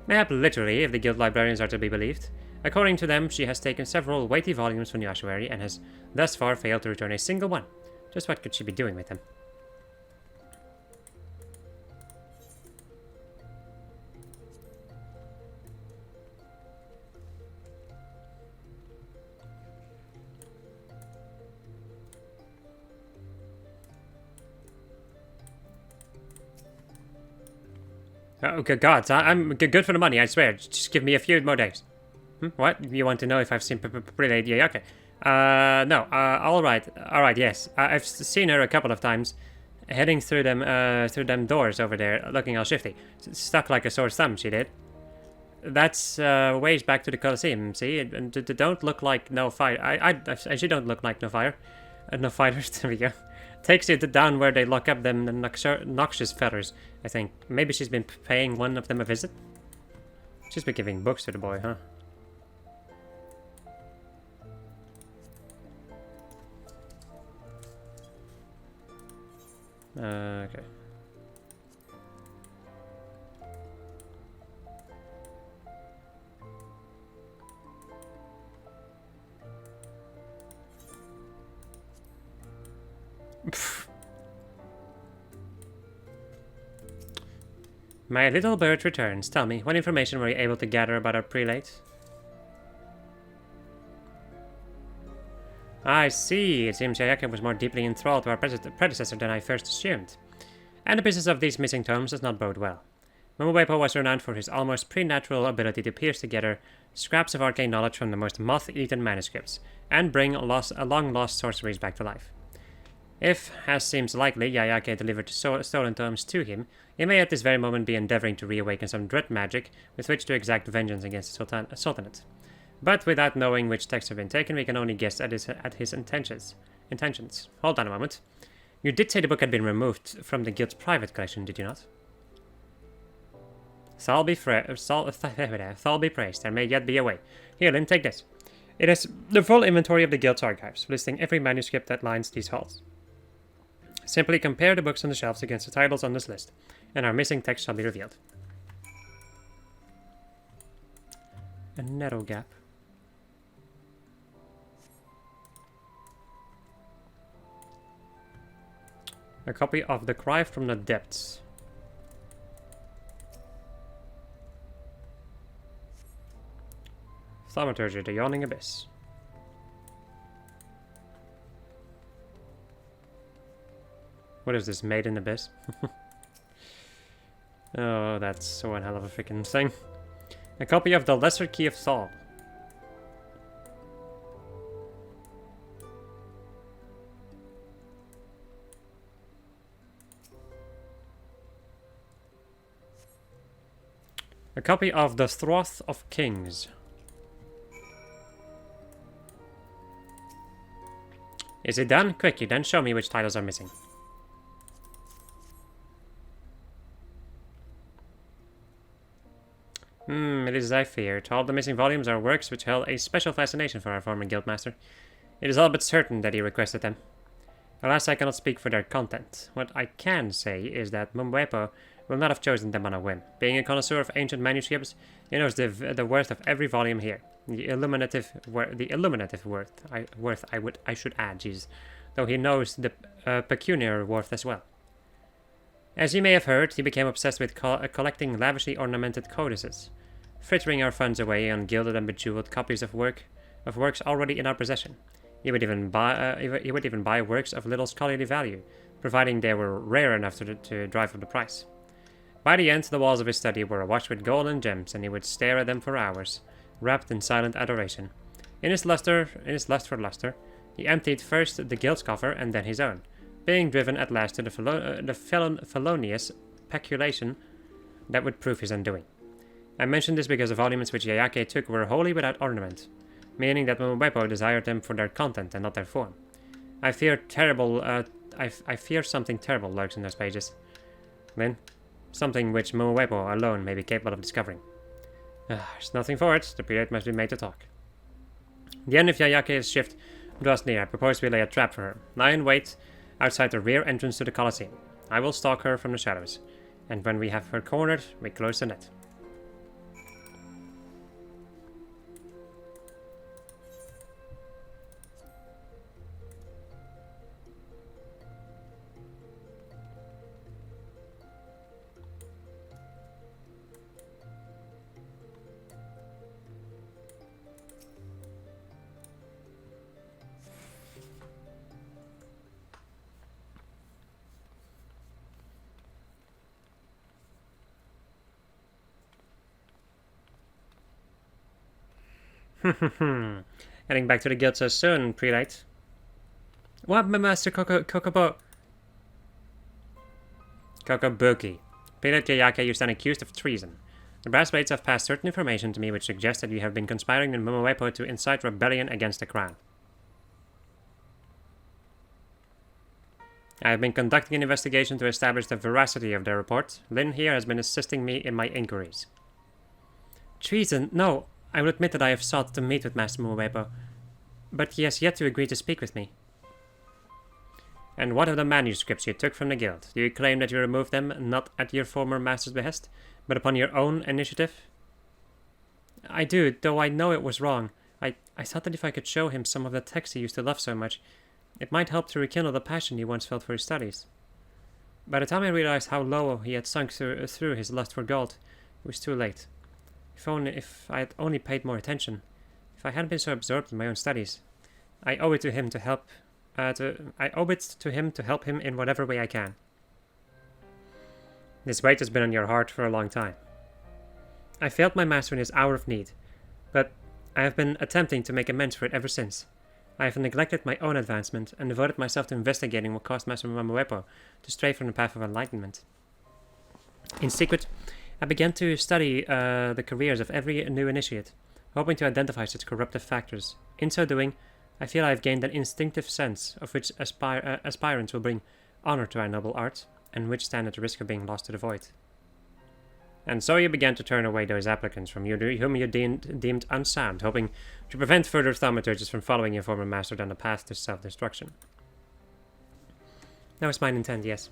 Mayhap literally, if the guild librarians are to be believed. According to them, she has taken several weighty volumes from the ossuary, and has thus far failed to return a single one. Just what could she be doing with them? Oh, good gods, I'm good for the money, I swear. Just give me a few more days. What? You want to know if I've seen Prelate Yayake? No. Alright, yes. I've seen her a couple of times, heading through them doors over there, looking all shifty. Stuck like a sore thumb, she did. That's ways back to the Colosseum, see? Don't look like no fire. She don't look like no fire. No fighters, there we go. takes it down where they lock up them the noxious feathers, I think. Maybe she's been paying one of them a visit? She's been giving books to the boy, huh? Okay. My little bird returns. Tell me, what information were you able to gather about our prelate? I see. It seems Yayaka was more deeply enthralled to our predecessor than I first assumed. And the business of these missing tomes does not bode well. Momowepo was renowned for his almost preternatural ability to piece together scraps of arcane knowledge from the most moth-eaten manuscripts, and bring long-lost sorceries back to life. If, as seems likely, Yayake delivered stolen tomes to him, he may at this very moment be endeavoring to reawaken some dread magic with which to exact vengeance against the Sultanate. But without knowing which texts have been taken, we can only guess at his intentions. Hold on a moment. You did say the book had been removed from the guild's private collection, did you not? Thal be praised. There may yet be a way. Here, Lynn, take this. It is the full inventory of the guild's archives, listing every manuscript that lines these halls. Simply compare the books on the shelves against the titles on this list, and our missing text shall be revealed. A narrow gap. A copy of The Cry from the Depths. Thaumaturgy, The Yawning Abyss. What is this, Made in Abyss? Oh, that's so one hell of a freaking thing. A copy of The Lesser Key of Thal. A copy of The Throth of Kings. Is it done? Quickly, then show me which titles are missing. It is as I feared. All the missing volumes are works which held a special fascination for our former guildmaster. It is all but certain that he requested them. Alas, I cannot speak for their content. What I can say is that Momowepo will not have chosen them on a whim. Being a connoisseur of ancient manuscripts, he knows the worth of every volume here. The illuminative worth I should add, Jesus, though he knows the pecuniary worth as well. As you may have heard, he became obsessed with collecting lavishly ornamented codices, frittering our funds away on gilded and bejeweled copies of works already in our possession. He would even buy works of little scholarly value, providing they were rare enough to drive up the price. By the end, the walls of his study were awash with gold and gems, and he would stare at them for hours, wrapped in silent adoration. In his lust for luster, he emptied first the guild's coffer and then his own, being driven at last to the felonious peculation that would prove his undoing. I mention this because the volumes which Yayake took were wholly without ornament, meaning that Momowepo desired them for their content and not their form. I fear something terrible lurks in those pages. Lynn, something which Momowepo alone may be capable of discovering. There's nothing for it. The period must be made to talk. The end of Yayake's shift draws near. I propose we lay a trap for her. Lie in wait outside the rear entrance to the Colosseum. I will stalk her from the shadows, and when we have her cornered, we close the net. Heading back to the guild so soon, prelate. What, my master Kokobuki? Prelate Yayake, you stand accused of treason. The brass blades have passed certain information to me which suggests that you have been conspiring with Momowepo to incite rebellion against the crown. I have been conducting an investigation to establish the veracity of their report. Lin here has been assisting me in my inquiries. Treason? No. I will admit that I have sought to meet with Master Muwepo, but he has yet to agree to speak with me. And what of the manuscripts you took from the guild? Do you claim that you removed them not at your former master's behest, but upon your own initiative? I do, though I know it was wrong. I thought that if I could show him some of the texts he used to love so much, it might help to rekindle the passion he once felt for his studies. By the time I realized how low he had sunk through his lust for gold, it was too late. If I had only paid more attention, if I hadn't been so absorbed in my own studies, I owe it to him to help. I owe it to him to help him in whatever way I can. This weight has been on your heart for a long time. I failed my master in his hour of need, but I have been attempting to make amends for it ever since. I have neglected my own advancement and devoted myself to investigating what caused Master Muwepo to stray from the path of enlightenment. In secret, I began to study the careers of every new initiate, hoping to identify such corruptive factors. In so doing, I feel I have gained an instinctive sense of which aspirants will bring honor to our noble art, and which stand at the risk of being lost to the void. And so you began to turn away those applicants from you whom you deemed unsound, hoping to prevent further thaumaturges from following your former master down the path to self-destruction. That was my intent, yes.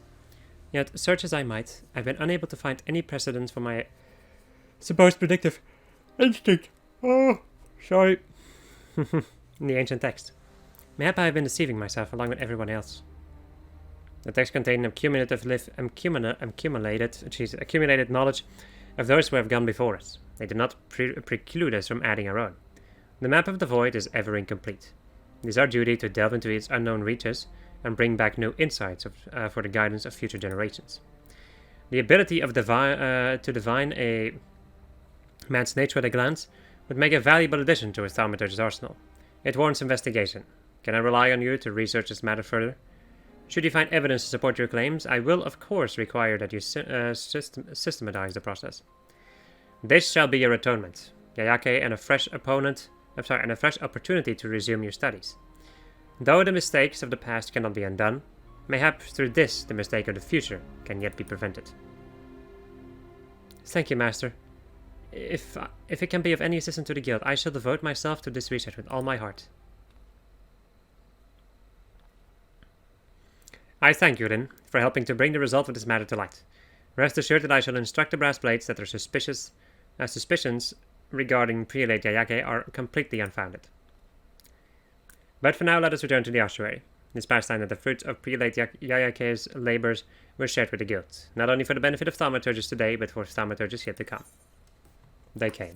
Yet, search as I might, I've been unable to find any precedent for my supposed predictive instinct. Oh, sorry. In the ancient text. Mayhap I have been deceiving myself along with everyone else. The text contained accumulated knowledge of those who have gone before us. They did not preclude us from adding our own. The map of the void is ever incomplete. It is our duty to delve into its unknown reaches and bring back new insights for the guidance of future generations. The ability of to divine a man's nature at a glance would make a valuable addition to his thaumaturge's arsenal. It warrants investigation. Can I rely on you to research this matter further? Should you find evidence to support your claims, I will of course require that you systematize the process. This shall be your atonement, Yayake, and a fresh opportunity to resume your studies. Though the mistakes of the past cannot be undone, mayhap through this the mistake of the future can yet be prevented. Thank you, Master. If it can be of any assistance to the guild, I shall devote myself to this research with all my heart. I thank you, Lin, for helping to bring the result of this matter to light. Rest assured that I shall instruct the brass blades that their suspicions regarding Prelate Yayake are completely unfounded. But for now, let us return to the ossuary. It is past time that the fruits of Prelate Yayake's labors were shared with the guild, not only for the benefit of thaumaturges today, but for thaumaturges yet to come. They came.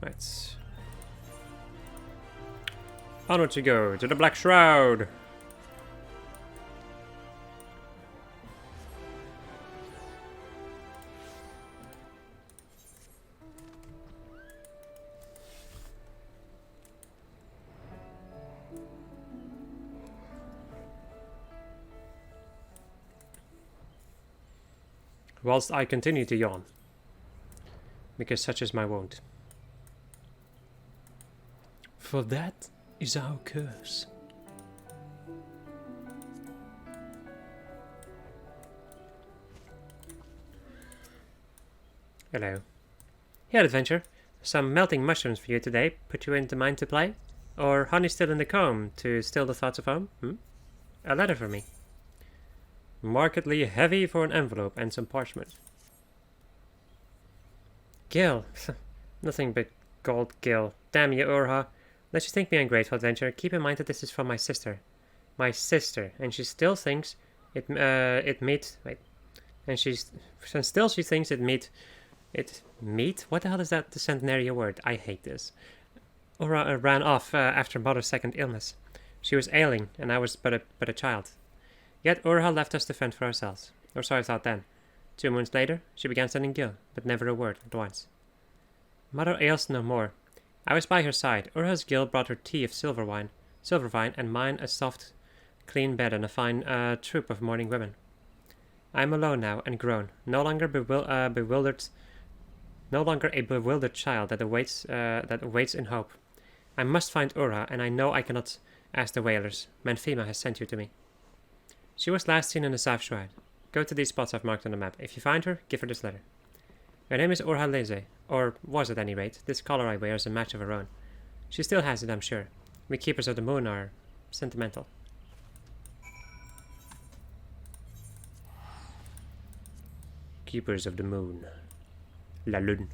Right. Onward you go, to the Black Shroud! Whilst I continue to yawn, because such is my wound. For that is our curse. Hello. Here, adventure. Some melting mushrooms for you today. Put you into mind to play? Or honey still in the comb to still the thoughts of home? A letter for me. Markedly heavy for an envelope and some parchment. Gil. Nothing but gold gil. Damn you, Urha. Let's just think me ungrateful, adventure. Keep in mind that this is from my sister. My sister. And she still thinks it meet... Wait. And still she thinks it meet... Meet? What the hell is that the centenario word? I hate this. Urha ran off after Mother's second illness. She was ailing, and I was but a child. Yet Urha left us to fend for ourselves. Or so I thought then. 2 months later, she began sending Gil, but never a word at once. Mother ails no more. I was by her side. Urha's Gil brought her tea of silver vine, and mine a soft clean bed, and a fine troop of mourning women. I am alone now and grown, no longer bewildered, no longer a bewildered child that awaits in hope. I must find Ura, and I know I cannot ask the whalers. Menfima has sent you to me. She was last seen in the South Shroud. Go to these spots I've marked on the map. If you find her, give her this letter. Her name is Urha Leze, or was at any rate. This collar I wear is a match of her own. She still has it, I'm sure. We keepers of the moon are sentimental. Keepers of the moon. La Lune.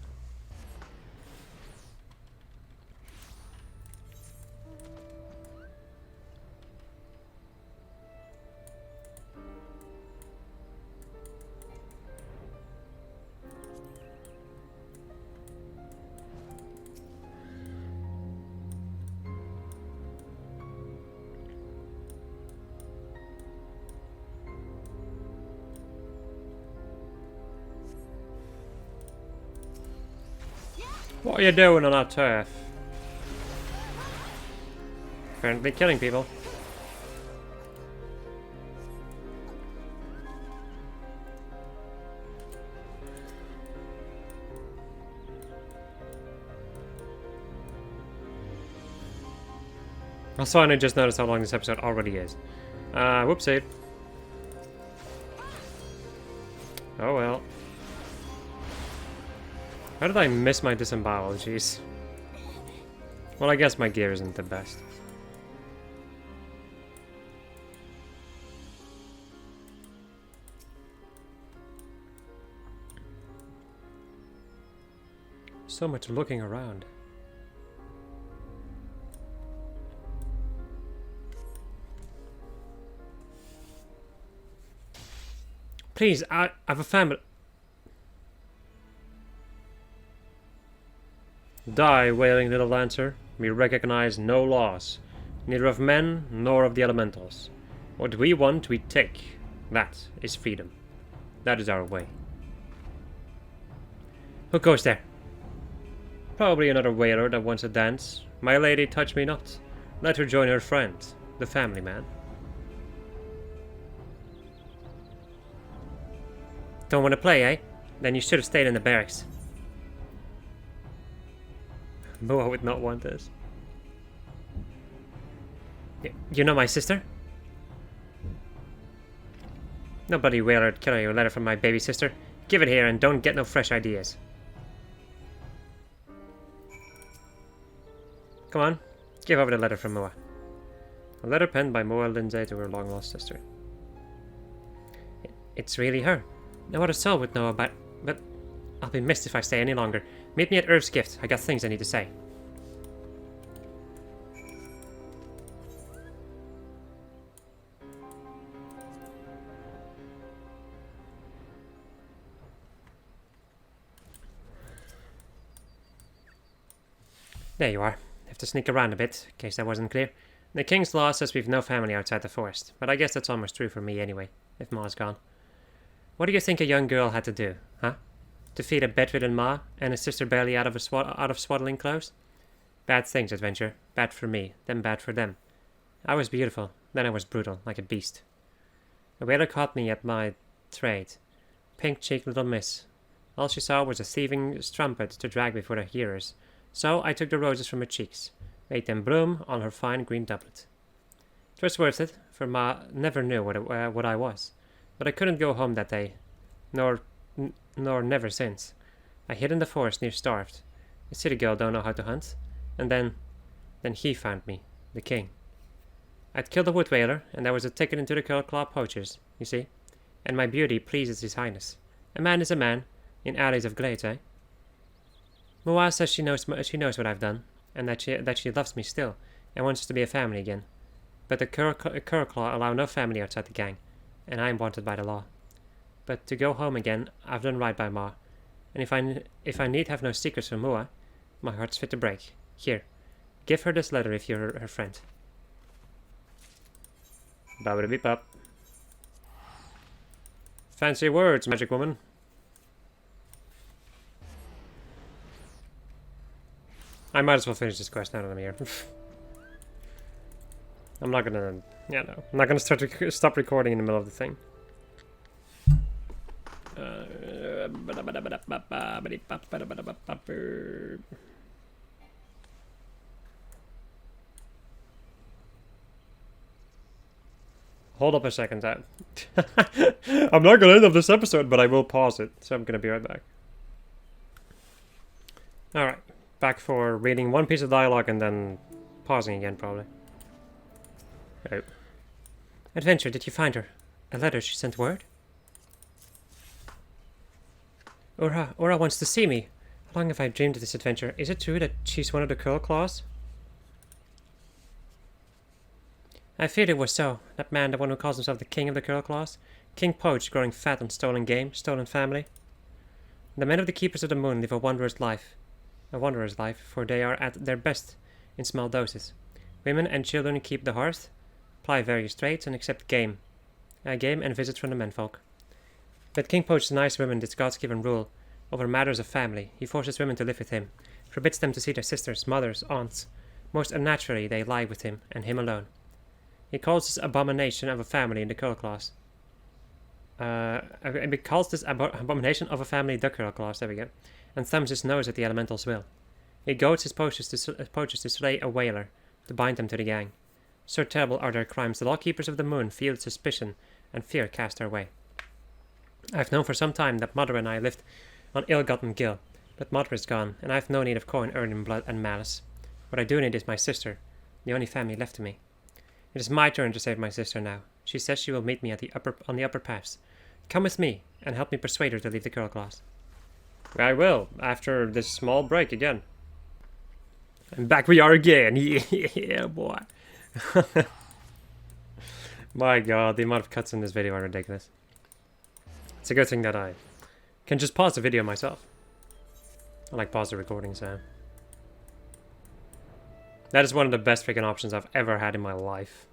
What are you doing on our turf? Apparently killing people. Also, I just noticed how long this episode already is. Whoopsie. Oh well. How did I miss my disembowel? Jeez. Well, I guess my gear isn't the best. So much looking around. Please, I have a family. Die, wailing little lancer. We recognize no laws, neither of men nor of the elementals. What we want, we take. That is freedom. That is our way. Who goes there? Probably another whaler that wants a dance. My lady, touch me not. Let her join her friend, the family man. Don't want to play, eh? Then you should have stayed in the barracks. Moa would not want this. You know my sister? No bloody whaler would kill you a letter from my baby sister. Give it here and don't get no fresh ideas. Come on, give over the letter from Moa. A letter penned by Moa Lindsay to her long-lost sister. It's really her. No other soul would know about, but I'll be missed if I stay any longer. Meet me at Earth's Gift. I got things I need to say. There you are. Have to sneak around a bit, in case that wasn't clear. The King's Law says we've no family outside the forest, but I guess that's almost true for me anyway, if Ma's gone. What do you think a young girl had to do, huh? To feed a bedridden Ma and a sister barely out of swaddling clothes? Bad things, Adventure. Bad for me, then bad for them. I was beautiful, then I was brutal, like a beast. A whaler caught me at my trade. Pink-cheeked little miss. All she saw was a thieving strumpet to drag before her hearers. So I took the roses from her cheeks, made them bloom on her fine green doublet. It was worth it, for Ma never knew what I was. But I couldn't go home that day, nor never since. I hid in the forest near Starved. The city girl don't know how to hunt. And then he found me, the king. I'd killed a wood whaler, and there was a ticket into the Claw poachers, you see. And my beauty pleases his highness. A man is a man, in alleys of glades, eh? Moa says she knows what I've done, and that she loves me still, and wants us to be a family again. But the Claw allow no family outside the gang, and I am wanted by the law. But to go home again, I've done right by Ma, and if I need have no secrets from Moa, my heart's fit to break. Here, give her this letter if you're her friend. Ba-ba-da-beep-bop. Fancy words, magic woman. I might as well finish this quest now that I'm here. I'm not gonna Yeah, no. I'm not gonna stop recording in the middle of the thing. Hold up a second. I'm not gonna end up this episode, but I will pause it, so I'm gonna be right back. Alright, back for reading one piece of dialogue and then pausing again, probably. Oh. Adventure, did you find her? A letter she sent word? Ora wants to see me. How long have I dreamed of this adventure? Is it true that she's one of the Curl Claws? I feared it was so. That man, the one who calls himself the king of the Curl Claws. King Poach, growing fat on stolen game, stolen family. The men of the Keepers of the Moon live a wanderer's life. A wanderer's life, for they are at their best in small doses. Women and children keep the hearth, ply various trades, and accept game and visits from the menfolk. But King Poach denies women this God's-given rule over matters of family. He forces women to live with him, forbids them to see their sisters, mothers, aunts. Most unnaturally, they lie with him, and him alone. He calls this abomination of a family in the Curl Claws. He calls this abomination of a family the Curl Claws, there we go, and thumbs his nose at the elemental's will. He goads his poachers to slay a whaler, to bind them to the gang. So terrible are their crimes, the law-keepers of the moon feel suspicion and fear cast our way. I've known for some time that Mother and I lived on ill-gotten gil, but Mother is gone, and I've no need of coin earned in blood and malice. What I do need is my sister, the only family left to me. It is my turn to save my sister now. She says she will meet me on the upper paths. Come with me, and help me persuade her to leave the Curl Claws. I will, after this small break again. And back we are again, yeah boy. My god, the amount of cuts in this video are ridiculous. It's a good thing that I can just pause the video myself. I like pause the recording, so... That is one of the best freaking options I've ever had in my life.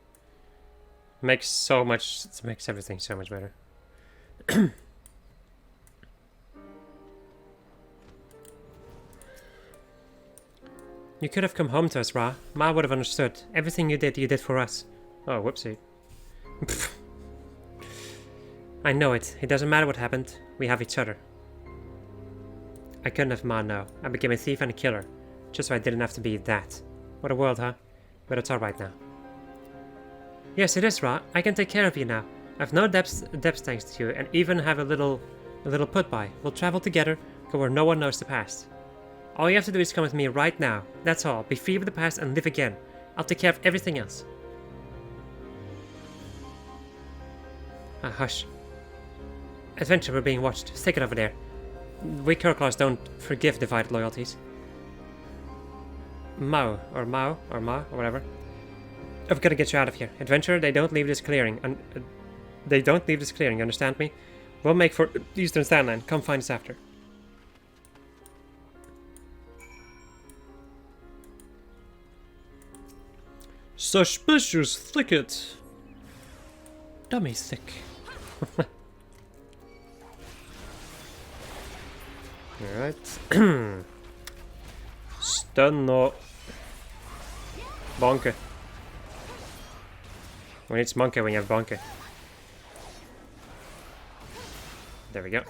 It makes everything so much better. You could have come home to us, Ra. Ma would have understood. Everything you did for us. Oh, whoopsie. I know it. It doesn't matter what happened. We have each other. I couldn't have Ma know. I became a thief and a killer. Just so I didn't have to be that. What a world, huh? But it's alright now. Yes, it is, Ra. I can take care of you now. I've no debts thanks to you, and even have a little put-by. We'll travel together, go where no one knows the past. All you have to do is come with me right now. That's all. Be free of the past and live again. I'll take care of everything else. Ah, hush. Adventure, we're being watched. Stick it over there. We Curl Claws don't forgive divided loyalties. Ma, or whatever. I've got to get you out of here. Adventurer, they don't leave this clearing. They don't leave this clearing, you understand me? We'll make for Eastern Sandland. Come find us after. Suspicious thicket. Dummy thick. Alright. Stun no. Bonke. When it's monkey, when you have bonke. There we go.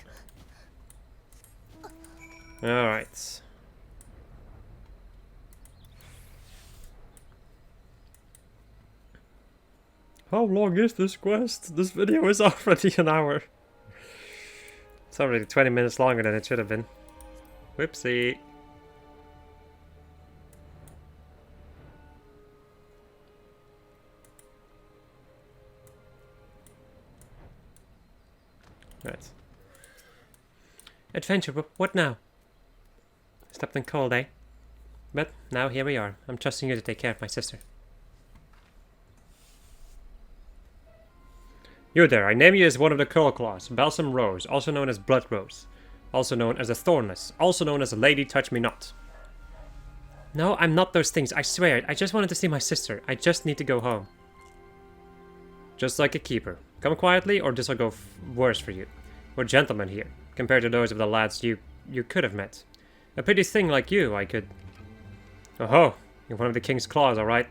Alright. How long is this quest? This video is already an hour. It's already 20 minutes longer than it should have been. Whoopsie. Right. Adventure, but what now? Slept in cold, eh? But now here we are. I'm trusting you to take care of my sister. You there, I name you as one of the Curl Claws, Balsam Rose, also known as Blood Rose, also known as a Thornless, also known as a Lady Touch Me Not. No, I'm not those things, I swear. I just wanted to see my sister. I just need to go home. Just like a keeper. Come quietly, or this'll go worse for you. We're gentlemen here, compared to those of the lads you could have met. A pretty thing like you, I could... Oh-ho, you're one of the King's Claws, alright.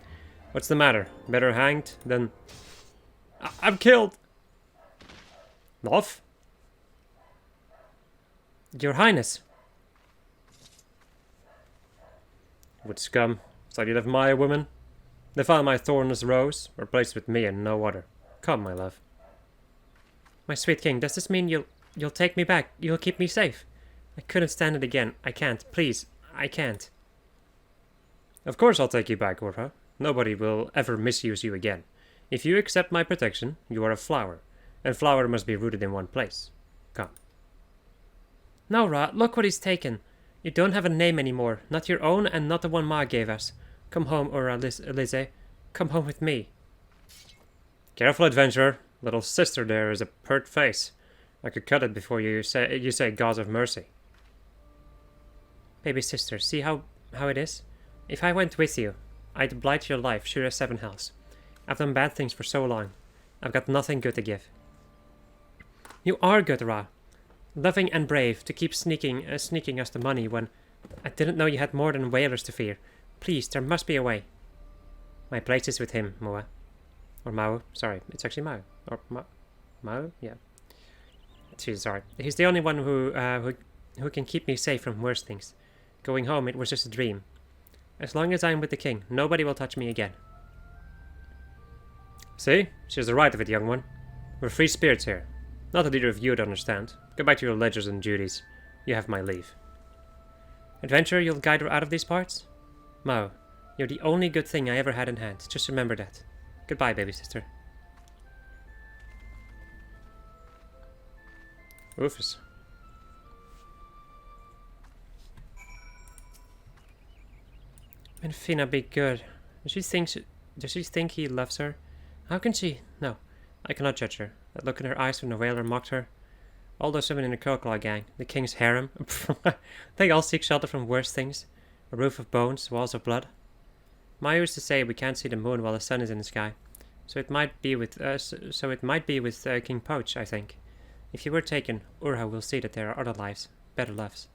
What's the matter? Better hanged than... I'm killed! Love? Your Highness. What scum? Thought you'd have my woman? They found my thornless rose, replaced with me and no other. Come, my love. My sweet king, does this mean you'll take me back? You'll keep me safe? I couldn't stand it again. I can't. Please, I can't. Of course I'll take you back, Urha. Nobody will ever misuse you again. If you accept my protection, you are a flower, and flower must be rooted in one place. Come. No, Ra, look what he's taken. You don't have a name anymore, not your own and not the one Ma gave us. Come home, Urha Alize. Come home with me. Careful, adventurer. Little sister there is a pert face. I could cut it before you say gods of mercy. Baby sister, see how it is? If I went with you, I'd blight your life, sure as 7 hells. I've done bad things for so long. I've got nothing good to give. You are good, Ra. Loving and brave to keep sneaking us the money when I didn't know you had more than whalers to fear. Please, there must be a way. My place is with him, Moa. Or Mao. Sorry, it's actually Mao. Or Mao? Yeah. Sorry. He's the only one who can keep me safe from worse things. Going home, it was just a dream. As long as I'm with the king, nobody will touch me again. See? She has the right of it, young one. We're free spirits here. Not that either of you would understand. Go back to your ledgers and duties. You have my leave. Adventurer, you'll guide her out of these parts? Mao, you're the only good thing I ever had in hand. Just remember that. Goodbye, baby sister. Rufus. When Fina be good? Does she think he loves her? How can she? No, I cannot judge her. That look in her eyes when the whaler mocked her. All those women in the crocodile gang, the king's harem, they all seek shelter from worse things. A roof of bones, walls of blood. Maya used to say we can't see the moon while the sun is in the sky, so it might be with King Poach, I think. If you were taken, Urha will see that there are other lives, better loves.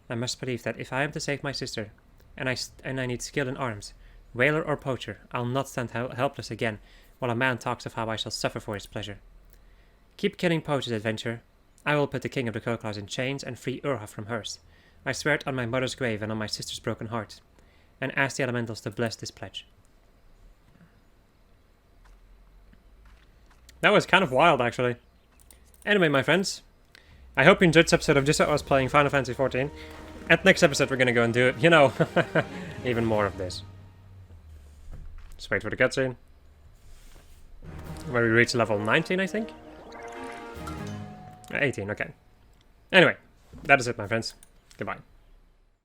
I must believe that if I am to save my sister, and I need skill in arms, whaler or poacher, I'll not stand helpless again while a man talks of how I shall suffer for his pleasure. Keep killing poachers, adventurer. I will put the king of the crocodiles in chains and free Urha from hers. I swear it on my mother's grave and on my sister's broken heart, and ask the elementals to bless this pledge. That was kind of wild, actually. Anyway, my friends, I hope you enjoyed this episode of Just Us playing Final Fantasy XIV. At next episode, we're gonna go and do it, even more of this. Just wait for the cutscene. Where we reach level 19, I think? 18, okay. Anyway, that is it, my friends. Goodbye.